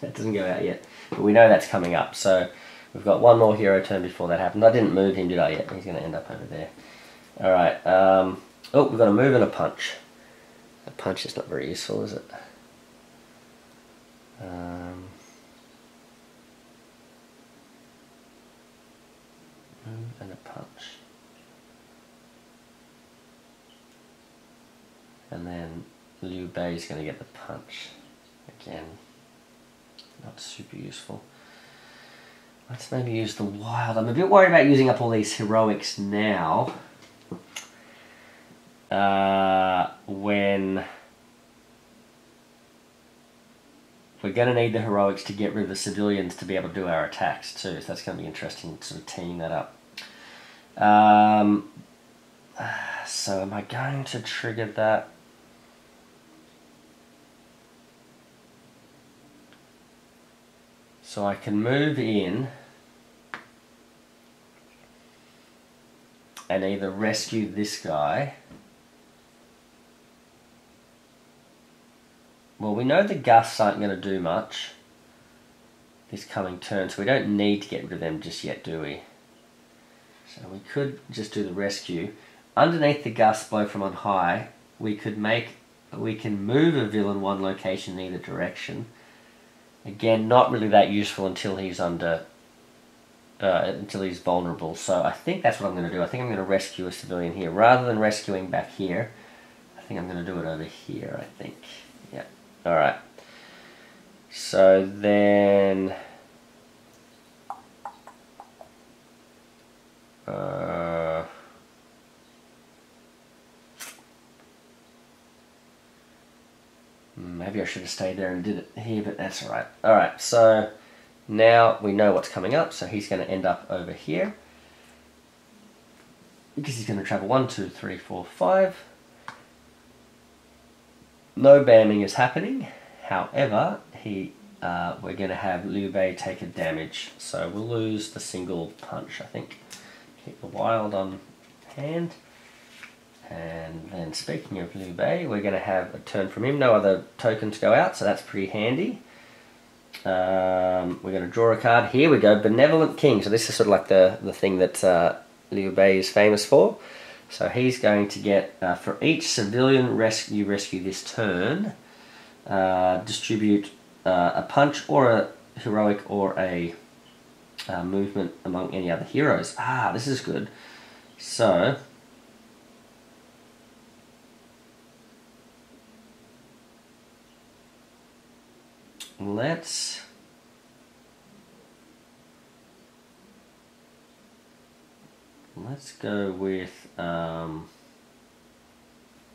that doesn't go out yet. But we know that's coming up, so... We've got one more hero turn before that happens. I didn't move him, did I, yet? He's going to end up over there. Alright, oh, we've got a move and a punch. A punch is not very useful, is it? Move and a punch. And then Liu Bei is going to get the punch. Again, not super useful. Let's maybe use the wild. I'm a bit worried about using up all these heroics now. When we're going to need the heroics to get rid of the civilians to be able to do our attacks too. So that's going to be interesting, sort of teeing that up. So am I going to trigger that? So I can move in and either rescue this guy. Well, we know the gusts aren't going to do much this coming turn, so we don't need to get rid of them just yet, do we? So we could just do the rescue. Underneath the gust blow from on high, we can move a villain 1 location in either direction. Again, not really that useful until he's until he's vulnerable. So I think that's what I'm going to do. I think I'm going to rescue a civilian here. Rather than rescuing back here, I think I'm going to do it over here, I think. Yeah. Alright. So then... maybe I should have stayed there and did it here, but that's alright. Alright, so now we know what's coming up, so he's going to end up over here. Because he's going to travel 1, 2, 3, 4, 5. No bamming is happening. However, he we're going to have Liu Bei take a damage. So we'll lose the single punch, I think. Keep the wild on hand. And then speaking of Liu Bei, we're going to have a turn from him. No other tokens go out, so that's pretty handy. We're going to draw a card. Here we go, Benevolent King. So this is sort of like the thing that Liu Bei is famous for. So he's going to get, for each civilian you rescue this turn, distribute a punch or a heroic or a movement among any other heroes. Ah, this is good. So let's go with yeah,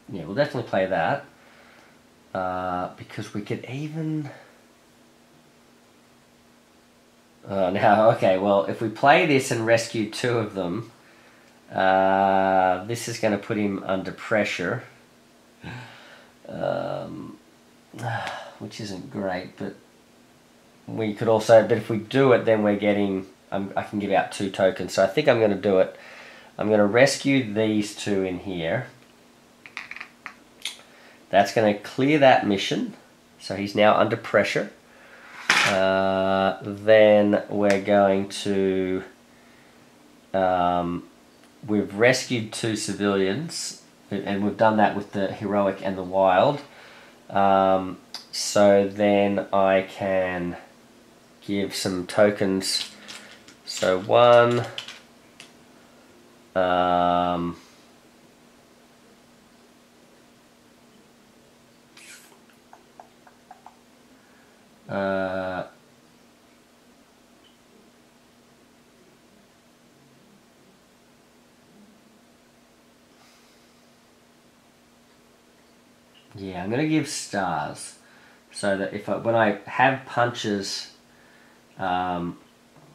we'll definitely play that because we could even now okay, well, if we play this and rescue two of them, this is going to put him under pressure, which isn't great, but we could also, but if we do it, then we're getting, I can give out 2 tokens, so I think I'm going to do it. I'm going to rescue these 2 in here. That's going to clear that mission, so he's now under pressure. Then we're going to, we've rescued 2 civilians, and we've done that with the heroic and the wild. So then I can give some tokens. So 1, yeah, I'm going to give stars, so that if when I have punches,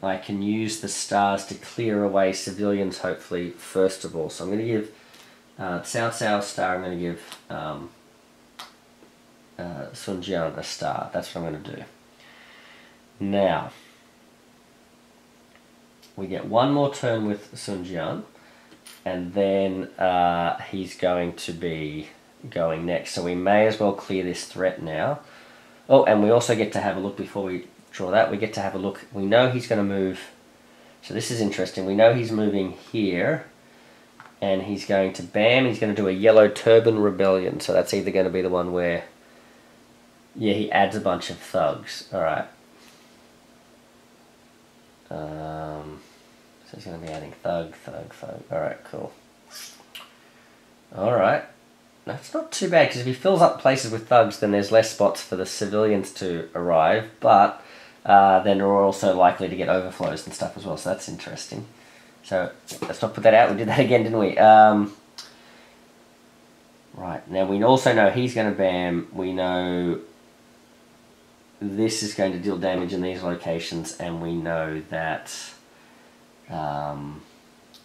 I can use the stars to clear away civilians, hopefully, first of all. So I'm going to give Cao Cao a star, I'm going to give Sun Jian a star. That's what I'm going to do. Now, we get 1 more turn with Sun Jian, and then he's going to be going next. So we may as well clear this threat now. Oh, and we also get to have a look before we draw that. We get to have a look. We know he's going to move. So this is interesting. We know he's moving here, and he's going to bam. He's going to do a yellow Turban Rebellion. So that's either going to be the one where, yeah, he adds a bunch of thugs. All right. So he's going to be adding thug. All right, cool. All right. That's not too bad, because if he fills up places with thugs, then there's less spots for the civilians to arrive, but then we're also likely to get overflows and stuff as well, so that's interesting. So let's not put that out. We did that again, didn't we? Right, now we also know he's going to bam. We know this is going to deal damage in these locations, and we know that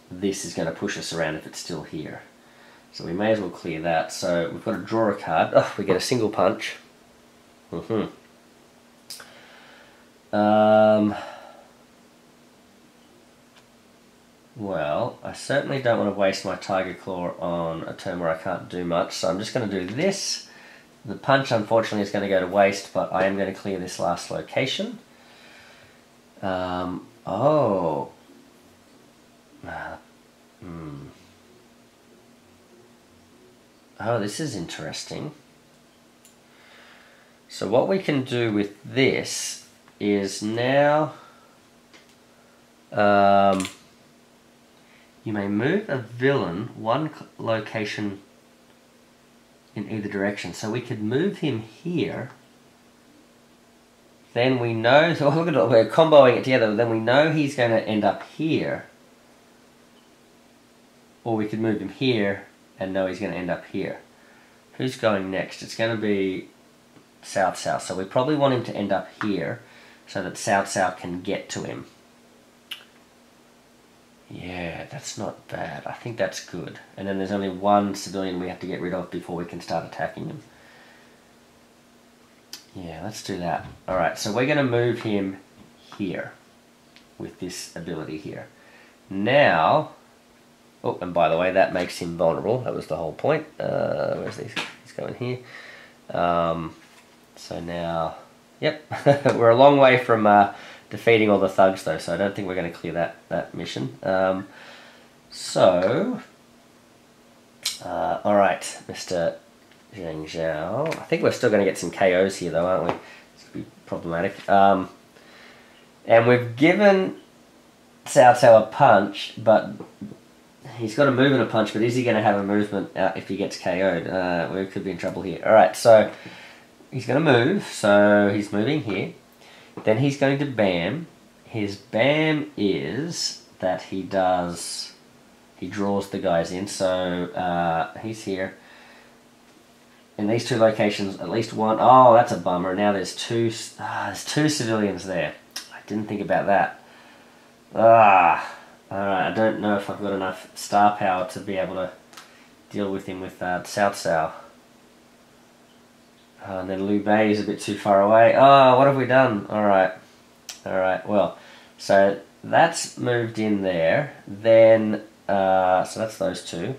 this is going to push us around if it's still here. So we may as well clear that. So we've got to draw a card. Oh, we get a single punch. Well, I certainly don't want to waste my Tiger Claw on a turn where I can't do much, so I'm just going to do this. The punch, unfortunately, is going to go to waste, but I am going to clear this last location. Oh, this is interesting. So what we can do with this is now you may move a villain 1 location in either direction. So we could move him here. Then we know, so look at it, we're comboing it together, then we know he's going to end up here. Or we could move him here and know he's going to end up here. Who's going next? It's going to be South. So we probably want him to end up here so that South can get to him. Yeah, that's not bad. I think that's good. And then there's only 1 civilian we have to get rid of before we can start attacking him. Yeah, let's do that. Alright, so we're going to move him here with this ability here. Now, oh, and by the way, that makes him vulnerable. That was the whole point. Where's these? He's going here. So now, yep, we're a long way from defeating all the thugs though, so I don't think we're going to clear that mission. Alright, Mr. Zhang Jiao. I think we're still going to get some KOs here though, aren't we? It's going to be problematic. And we've given Cao Cao a punch, but he's got a move and a punch, but is he going to have a movement if he gets KO'd? We could be in trouble here. Alright, so he's going to move, so he's moving here. Then he's going to bam. His bam is that he draws the guys in, so he's here. In these two locations, at least one. Oh, that's a bummer. Now there's two civilians there. I didn't think about that. Alright, I don't know if I've got enough star power to be able to deal with him with Cao Cao. And then Liu Bei is a bit too far away. Oh, what have we done? Alright, well, so that's moved in there. Then, so that's those two.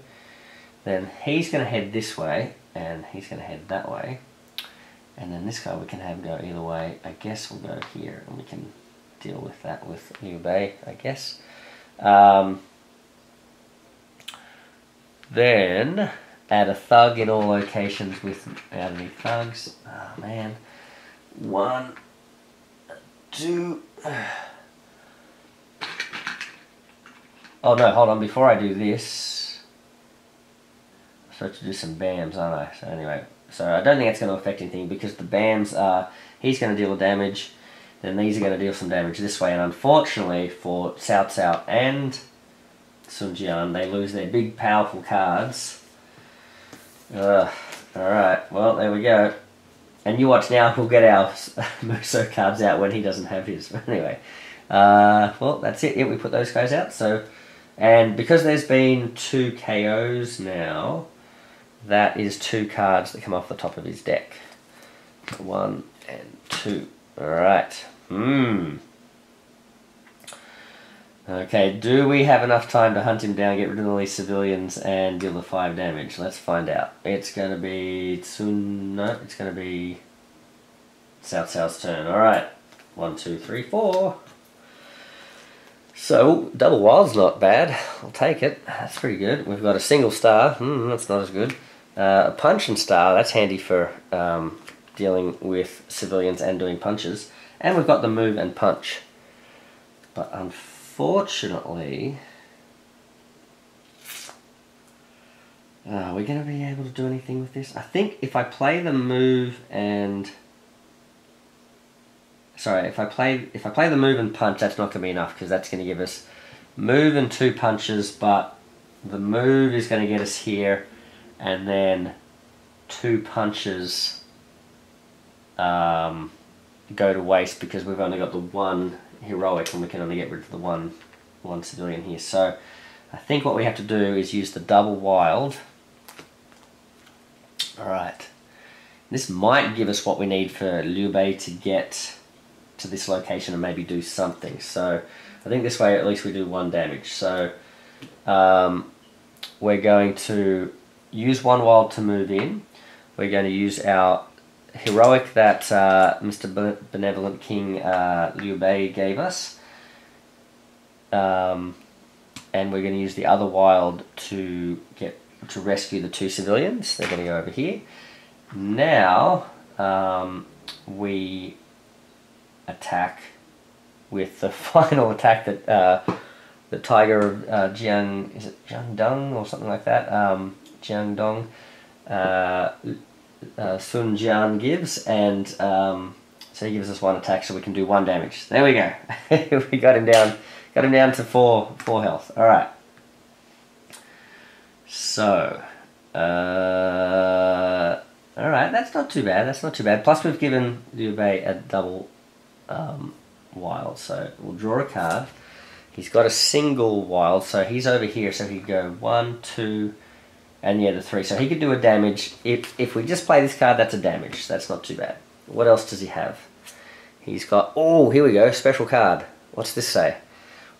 Then he's going to head this way, and he's going to head that way. And then this guy we can have go either way. I guess we'll go here, and we can deal with that with Liu Bei, I guess. Then add a thug in all locations without any thugs. Oh man. 1, 2. Oh no, hold on, before I do this, I'm supposed to do some BAMs, aren't I? So anyway, so I don't think it's going to affect anything because the BAMs are, he's going to deal damage, then these are going to deal some damage this way, and unfortunately for Cao Cao and Sun Jian, they lose their big powerful cards. Alright, well there we go. And you watch now, we'll get our Musou cards out when he doesn't have his. Anyway, well that's it. Yeah, we put those guys out. So, and because there's been 2 KOs now, that is 2 cards that come off the top of his deck. 1 and 2. Alright. Okay, do we have enough time to hunt him down, get rid of all these civilians, and deal the 5 damage? Let's find out. It's going to be it's going to be Cao Cao's turn. Alright. 1, 2, 3, 4. So, double wild's not bad. I'll take it. That's pretty good. We've got a single star. That's not as good. A punch and star. That's handy for dealing with civilians and doing punches. And we've got the move and punch. But unfortunately, are we going to be able to do anything with this? I think if I play the move and... Sorry, if I play the move and punch, that's not going to be enough because that's going to give us move and 2 punches, but the move is going to get us here, and then 2 punches go to waste because we've only got the 1 heroic and we can only get rid of the one civilian here. So I think what we have to do is use the double wild. Alright. This might give us what we need for Liu Bei to get to this location and maybe do something. So I think this way at least we do 1 damage. So we're going to use 1 wild to move in. We're going to use our heroic that Mr. Benevolent King Liu Bei gave us. And we're going to use the other wild to rescue the 2 civilians. They're going to go over here. Now we attack with the final attack that the Tiger of Jiang, is it Jiangdong or something like that? Jiangdong, Sun Jian gives, and so he gives us 1 attack, so we can do 1 damage. There we go. We got him down to 4 health. All right. So, all right, that's not too bad. That's not too bad. Plus, we've given Liu Bei a double wild, so we'll draw a card. He's got a single wild, so he's over here, so he'd go 1, 2, and yeah, the 3. So he could do a damage. If we just play this card, that's a damage. That's not too bad. What else does he have? He's got, oh, here we go, special card. What's this say?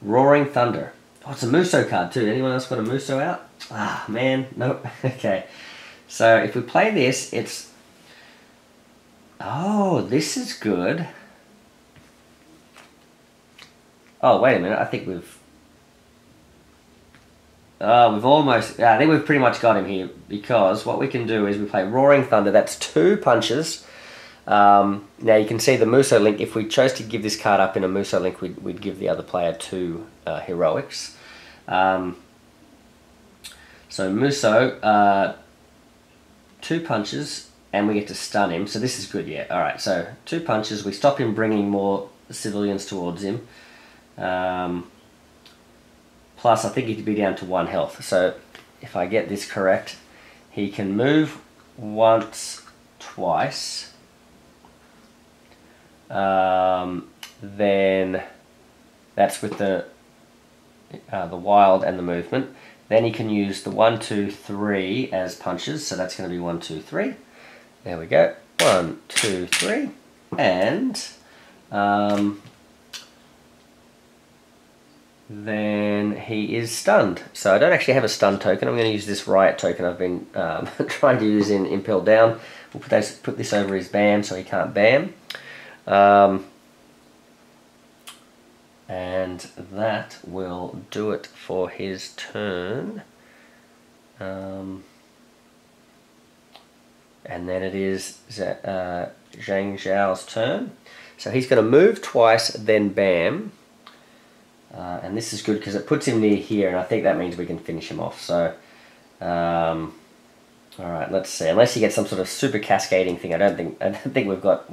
Roaring Thunder. Oh, it's a Musou card too. Anyone else got a Musou out? Ah, man, nope. Okay. So if we play this, it's... Oh, this is good. Oh, wait a minute. I think we've almost... I think we've pretty much got him here, because what we can do is we play Roaring Thunder. That's 2 punches. Now you can see the Musou link. If we chose to give this card up in a Musou link, we'd give the other player 2 heroics. So Musou, 2 punches, and we get to stun him. So this is good, yeah. Alright, so 2 punches. We stop him bringing more civilians towards him. Plus, I think he'd be down to 1 health. So if I get this correct, he can move once, twice. Then that's with the wild and the movement. Then he can use the 1, 2, 3 as punches, so that's going to be 1, 2, 3. There we go. 1, 2, 3, and then he is stunned. So I don't actually have a stun token. I'm going to use this riot token I've been trying to use in Impel Down. We'll put this over his BAM so he can't BAM. And that will do it for his turn. And then it is Zhang Jiao's turn. So he's going to move twice, then BAM. And this is good because it puts him near here, and I think that means we can finish him off. So, all right, let's see. Unless he gets some sort of super cascading thing, I don't think we've got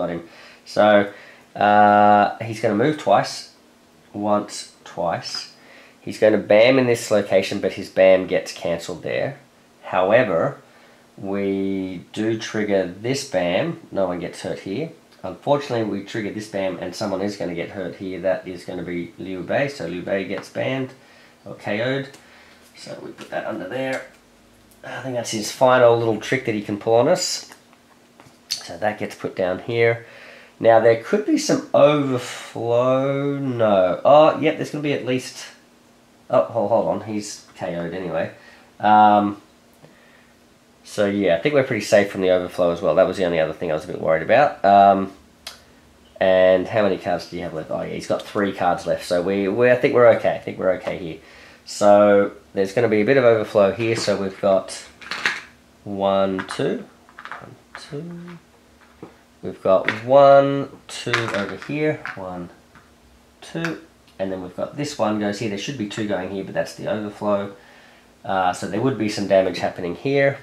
him. So he's going to move twice, once, twice. He's going to BAM in this location, but his BAM gets cancelled there. However, we do trigger this BAM. No one gets hurt here. Unfortunately, we trigger this BAM and someone is going to get hurt here. That is going to be Liu Bei. So Liu Bei gets banned or KO'd. So we put that under there. I think that's his final little trick that he can pull on us. So that gets put down here. Now there could be some overflow. No. Oh, yep, there's going to be at least... Oh, hold on. He's KO'd anyway. So yeah, I think we're pretty safe from the overflow as well. That was the only other thing I was a bit worried about. And how many cards do you have left? Oh yeah, he's got 3 cards left. So I think we're okay. I think we're okay here. So there's going to be a bit of overflow here. So we've got 1, 2, 1, 2. We've got 1, 2 over here. 1, 2, and then we've got this one goes here. There should be 2 going here, but that's the overflow. So there would be some damage happening here.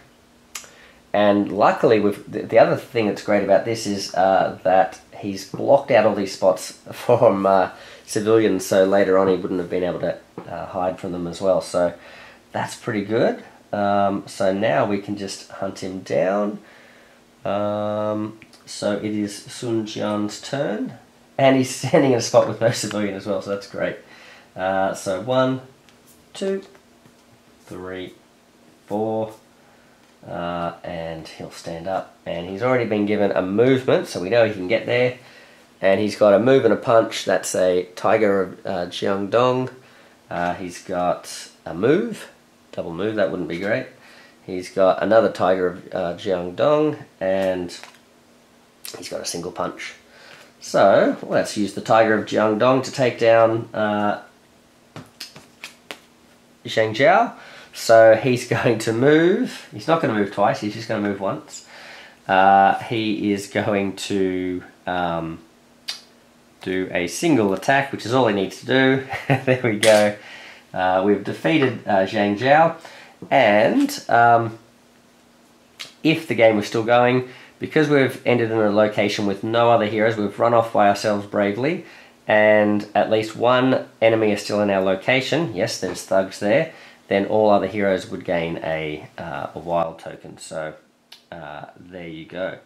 And luckily, the other thing that's great about this is that he's blocked out all these spots from civilians, so later on he wouldn't have been able to hide from them as well. So that's pretty good. So now we can just hunt him down. So it is Sun Jian's turn. And he's standing in a spot with no civilian as well, so that's great. So 1, 2, 3, 4... and he'll stand up, and he's already been given a movement, so we know he can get there, and he's got a move and a punch. That's a Tiger of Jiangdong. He's got a move, double move, that wouldn't be great. He's got another Tiger of Jiangdong, and he's got a single punch. So let's use the Tiger of Jiangdong to take down Zhang Jiao. So he's going to move. He's not going to move twice. He's just going to move once. He is going to do a single attack, which is all he needs to do. There we go. We've defeated Zhang Jiao. And if the game was still going, because we've ended in a location with no other heroes, we've run off by ourselves bravely, and at least 1 enemy is still in our location. Yes, there's thugs there. Then all other heroes would gain a wild token. So there you go.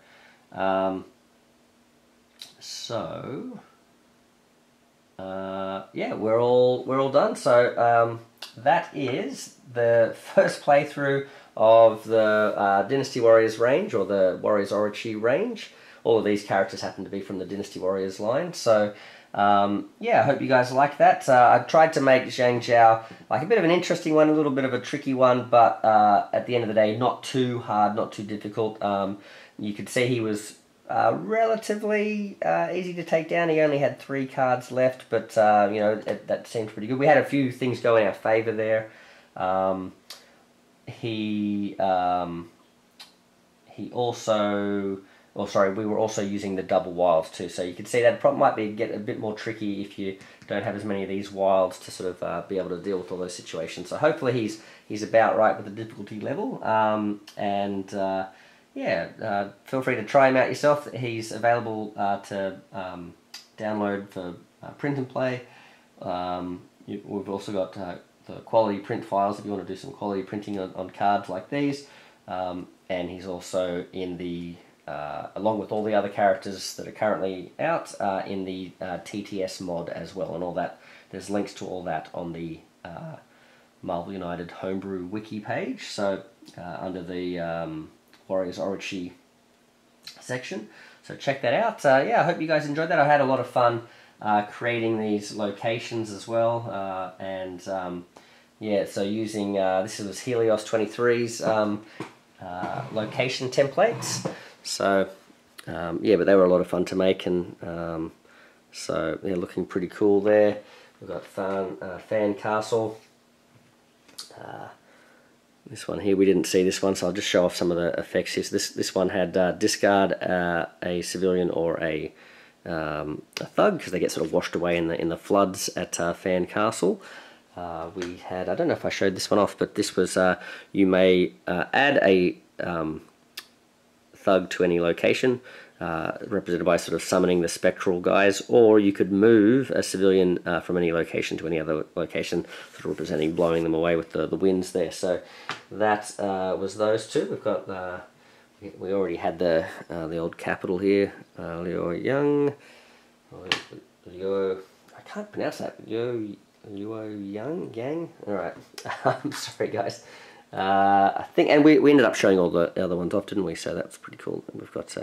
Yeah, we're all done. So that is the first playthrough of the Dynasty Warriors range, or the Warriors Orochi range. all of these characters happen to be from the Dynasty Warriors line. So yeah, I hope you guys like that. I tried to make Zhang Jiao like a bit of an interesting one, a little bit of a tricky one, but at the end of the day, not too hard, not too difficult. You could see he was relatively easy to take down. He only had 3 cards left, but you know, that seems pretty good. We had a few things go in our favour there. He also, oh sorry, we were also using the double wilds too, so you can see that probably might get a bit more tricky if you don't have as many of these wilds to sort of be able to deal with all those situations. So hopefully he's about right with the difficulty level, yeah, feel free to try him out yourself. He's available to download for print and play. We've also got the quality print files if you want to do some quality printing on cards like these. And he's also in the, along with all the other characters that are currently out, in the TTS mod as well, and all that. There's links to all that on the Marvel United Homebrew wiki page, so under the Warriors Orochi section. So check that out. Yeah, I hope you guys enjoyed that. I had a lot of fun creating these locations as well, yeah, so using, this was Helios 23's location templates. So, yeah, but they were a lot of fun to make, and so they're looking pretty cool there. We've got Fan Castle. This one here, we didn't see this one, so I'll just show off some of the effects here. So this one had discard a civilian or a thug, because they get sort of washed away in the floods at Fan Castle. We had, I don't know if I showed this one off, but this was, you may add a thug to any location, represented by sort of summoning the spectral guys, or you could move a civilian from any location to any other location, sort of representing blowing them away with the winds there. So that was those two. We've got, we already had the old capital here, Liu Yang, Liu, I can't pronounce that, Yang? Alright, I'm sorry guys. I think, and we ended up showing all the other ones off, didn't we? So that's pretty cool. And we've got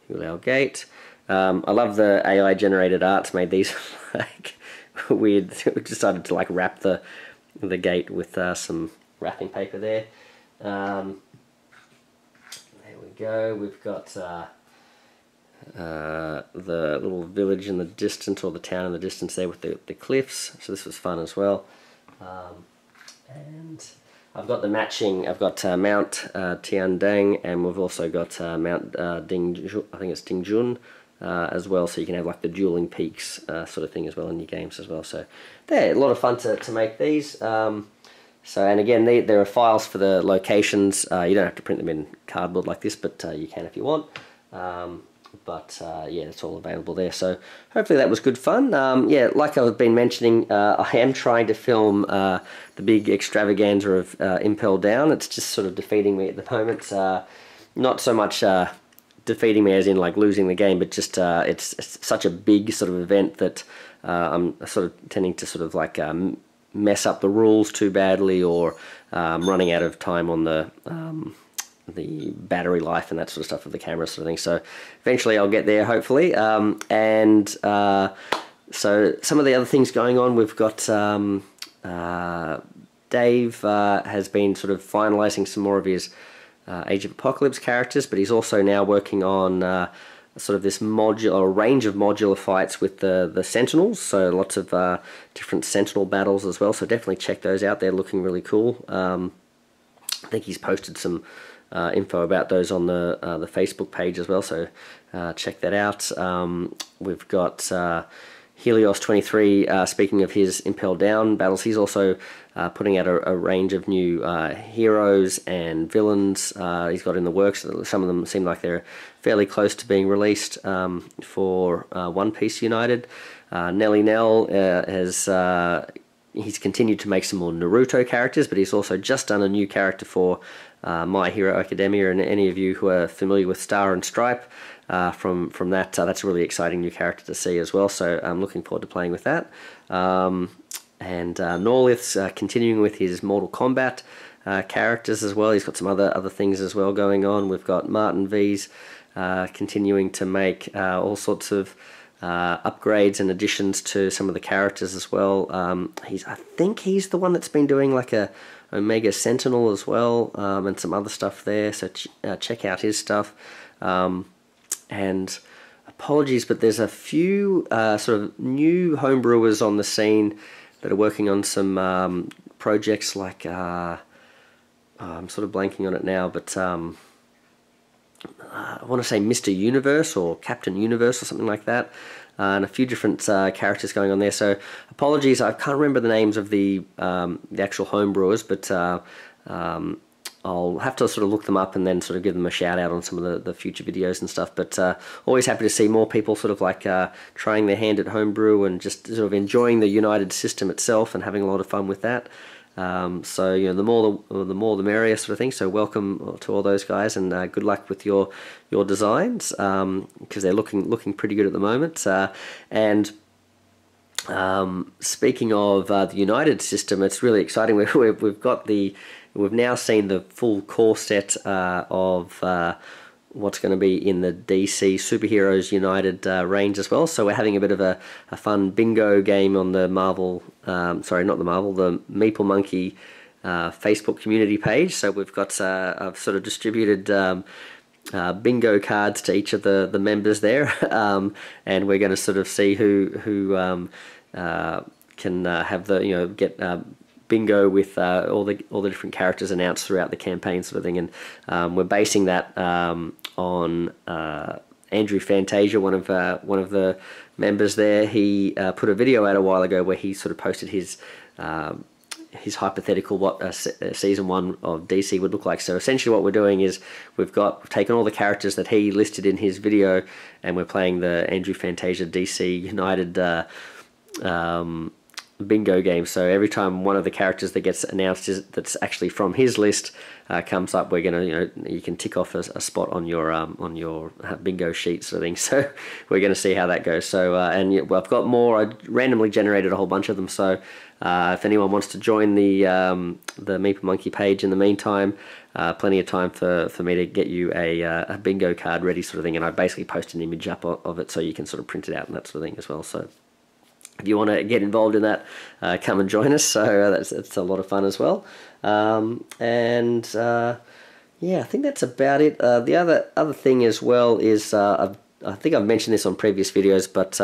Hulao Gate. I love the AI generated arts, made these like weird. We decided to like wrap the gate with some wrapping paper there. There we go. We've got the little village in the distance, or the town in the distance there with the cliffs, so this was fun as well. And I've got the matching, I've got Mount Tiandang, and we've also got Mount Dingjun, I think it's Dingjun, as well, so you can have like the dueling peaks sort of thing as well in your games as well. So they're a lot of fun to make these. So, and again, there are files for the locations. You don't have to print them in cardboard like this, but you can if you want. Yeah, it's all available there. So hopefully that was good fun. Yeah, like I've been mentioning, I am trying to film the big extravaganza of Impel Down. It's just sort of defeating me at the moment. Not so much defeating me as in like losing the game, but just it's such a big sort of event that I'm sort of tending to sort of like mess up the rules too badly, or running out of time on the battery life and that sort of stuff of the camera sort of thing. So eventually I'll get there, hopefully. So some of the other things going on, we've got Dave has been sort of finalizing some more of his Age of Apocalypse characters, but he's also now working on sort of this modular range of modular fights with the Sentinels, so lots of different Sentinel battles as well, so definitely check those out. They're looking really cool. I think he's posted some info about those on the Facebook page as well, so check that out. We've got Helios 23, speaking of his Impel Down battles, he's also putting out a range of new heroes and villains he's got in the works. Some of them seem like they're fairly close to being released for One Piece United. Nelly Nell he's continued to make some more Naruto characters, but he's also just done a new character for My Hero Academia, and any of you who are familiar with Star and Stripe from that, that's a really exciting new character to see as well, so I'm looking forward to playing with that. And Norlith's continuing with his Mortal Kombat characters as well. He's got some other things as well going on. We've got Martin V's continuing to make all sorts of upgrades and additions to some of the characters as well. I think he's the one that's been doing like a Omega Sentinel as well, and some other stuff there, so check out his stuff. And apologies, but there's a few sort of new homebrewers on the scene that are working on some projects like, I'm sort of blanking on it now, but I want to say Mr. Universe or Captain Universe or something like that, and a few different characters going on there. So apologies, I can't remember the names of the actual homebrewers, but I'll have to sort of look them up and then sort of give them a shout out on some of the future videos and stuff. But always happy to see more people sort of like trying their hand at homebrew and just sort of enjoying the United system itself and having a lot of fun with that. So you know, the more the merrier sort of thing. So welcome to all those guys, and good luck with your designs, because they're looking pretty good at the moment. And speaking of the United system, it's really exciting. We've now seen the full core set of what's going to be in the DC Superheroes United range as well. So we're having a bit of a fun bingo game on the Marvel, sorry, not the Marvel, the Meeple Monkey Facebook community page. So we've got, I've sort of distributed bingo cards to each of the members there, and we're going to sort of see who can have the, you know, get bingo with all the different characters announced throughout the campaign sort of thing. And we're basing that on Andrew Fantasia, one of the members there. He put a video out a while ago where he sort of posted his hypothetical what season 1 of DC would look like. So essentially what we're doing is we've taken all the characters that he listed in his video, and we're playing the Andrew Fantasia DC United bingo game. So every time one of the characters that gets announced that's actually from his list comes up, we're gonna, you know, you can tick off a spot on your bingo sheet sort of thing. So we're gonna see how that goes. So and well, I've got more. I randomly generated a whole bunch of them. So if anyone wants to join the Meeple Monkey page in the meantime, plenty of time for me to get you a bingo card ready sort of thing. And I basically post an image up of it so you can sort of print it out and that sort of thing as well. So if you want to get involved in that, come and join us. So that's a lot of fun as well. Yeah, I think that's about it. The other thing as well is I think I've mentioned this on previous videos, but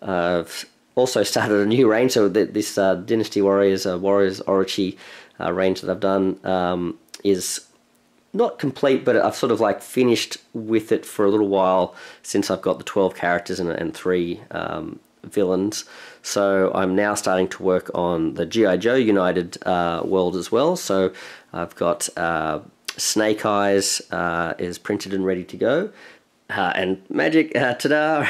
I've also started a new range. So this Dynasty Warriors Orochi range that I've done is not complete, but I've sort of like finished with it for a little while since I've got the 12 characters and 3 villains. So I'm now starting to work on the G.I. Joe United world as well. So I've got Snake Eyes is printed and ready to go. And magic, ta-da,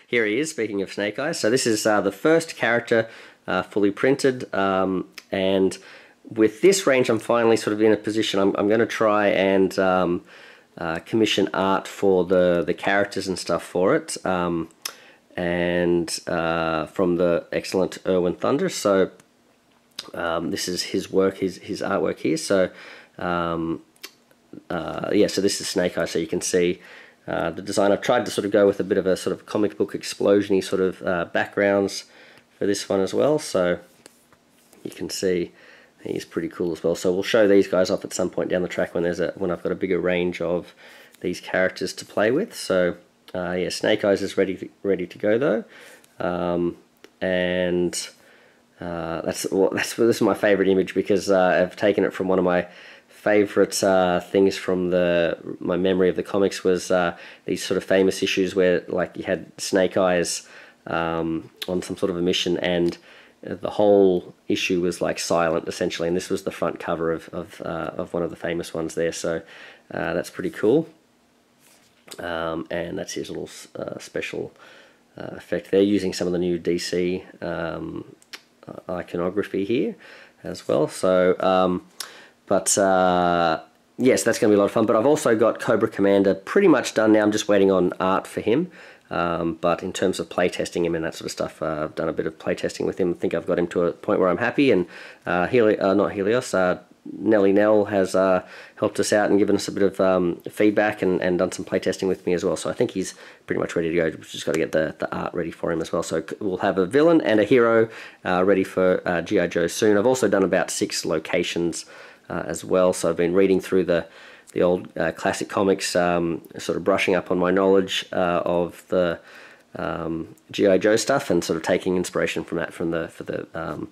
here he is, speaking of Snake Eyes. So this is the first character fully printed, and with this range I'm finally sort of in a position, I'm going to try and commission art for the characters and stuff for it, and from the excellent Erwin Thunder. So this is his work, his artwork here. So yeah, so this is Snake Eyes, so you can see the design. I've tried to sort of go with a bit of a sort of comic book explosion-y sort of backgrounds for this one as well. So you can see he's pretty cool as well. So we'll show these guys off at some point down the track when I've got a bigger range of these characters to play with. So yeah, Snake Eyes is ready to go though, and this is my favorite image because I've taken it from one of my favorite things from my memory of the comics was these sort of famous issues where like you had Snake Eyes on some sort of a mission, and the whole issue was like silent essentially, and this was the front cover of one of the famous ones there. So that's pretty cool, and that's his little special effect there, using some of the new DC iconography here as well. So yes, that's going to be a lot of fun. But I've also got Cobra Commander pretty much done now. I'm just waiting on art for him. But in terms of playtesting him and that sort of stuff, I've done a bit of playtesting with him. I think I've got him to a point where I'm happy. And Nelly Nell has helped us out and given us a bit of feedback and done some playtesting with me as well. So I think he's pretty much ready to go. We've just got to get the art ready for him as well. So we'll have a villain and a hero ready for G.I. Joe soon. I've also done about 6 locations as well. So I've been reading through the old classic comics, sort of brushing up on my knowledge of the G.I. Joe stuff, and sort of taking inspiration from that for the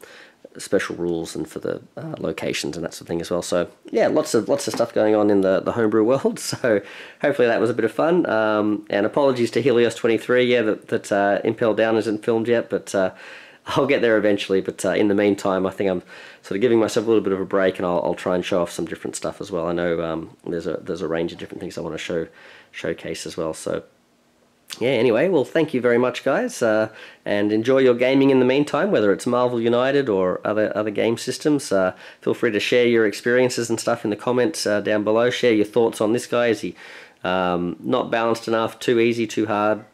special rules and for the locations and that sort of thing as well. So yeah, lots of stuff going on in the homebrew world. So hopefully that was a bit of fun. And apologies to Helios 23, yeah, that Impel Down isn't filmed yet, but I'll get there eventually. But in the meantime, I think I'm sort of giving myself a little bit of a break, and I'll try and show off some different stuff as well. I know there's a range of different things I want to showcase as well. So yeah, anyway, well, thank you very much, guys, and enjoy your gaming in the meantime, whether it's Marvel United or other game systems. Feel free to share your experiences and stuff in the comments down below. Share your thoughts on this guy. Is he not balanced enough, too easy, too hard?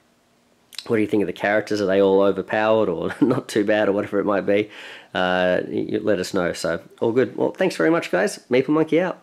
What do you think of the characters? Are they all overpowered or not too bad, or whatever it might be? You let us know. So, all good. Well, thanks very much, guys. Maple Monkey out.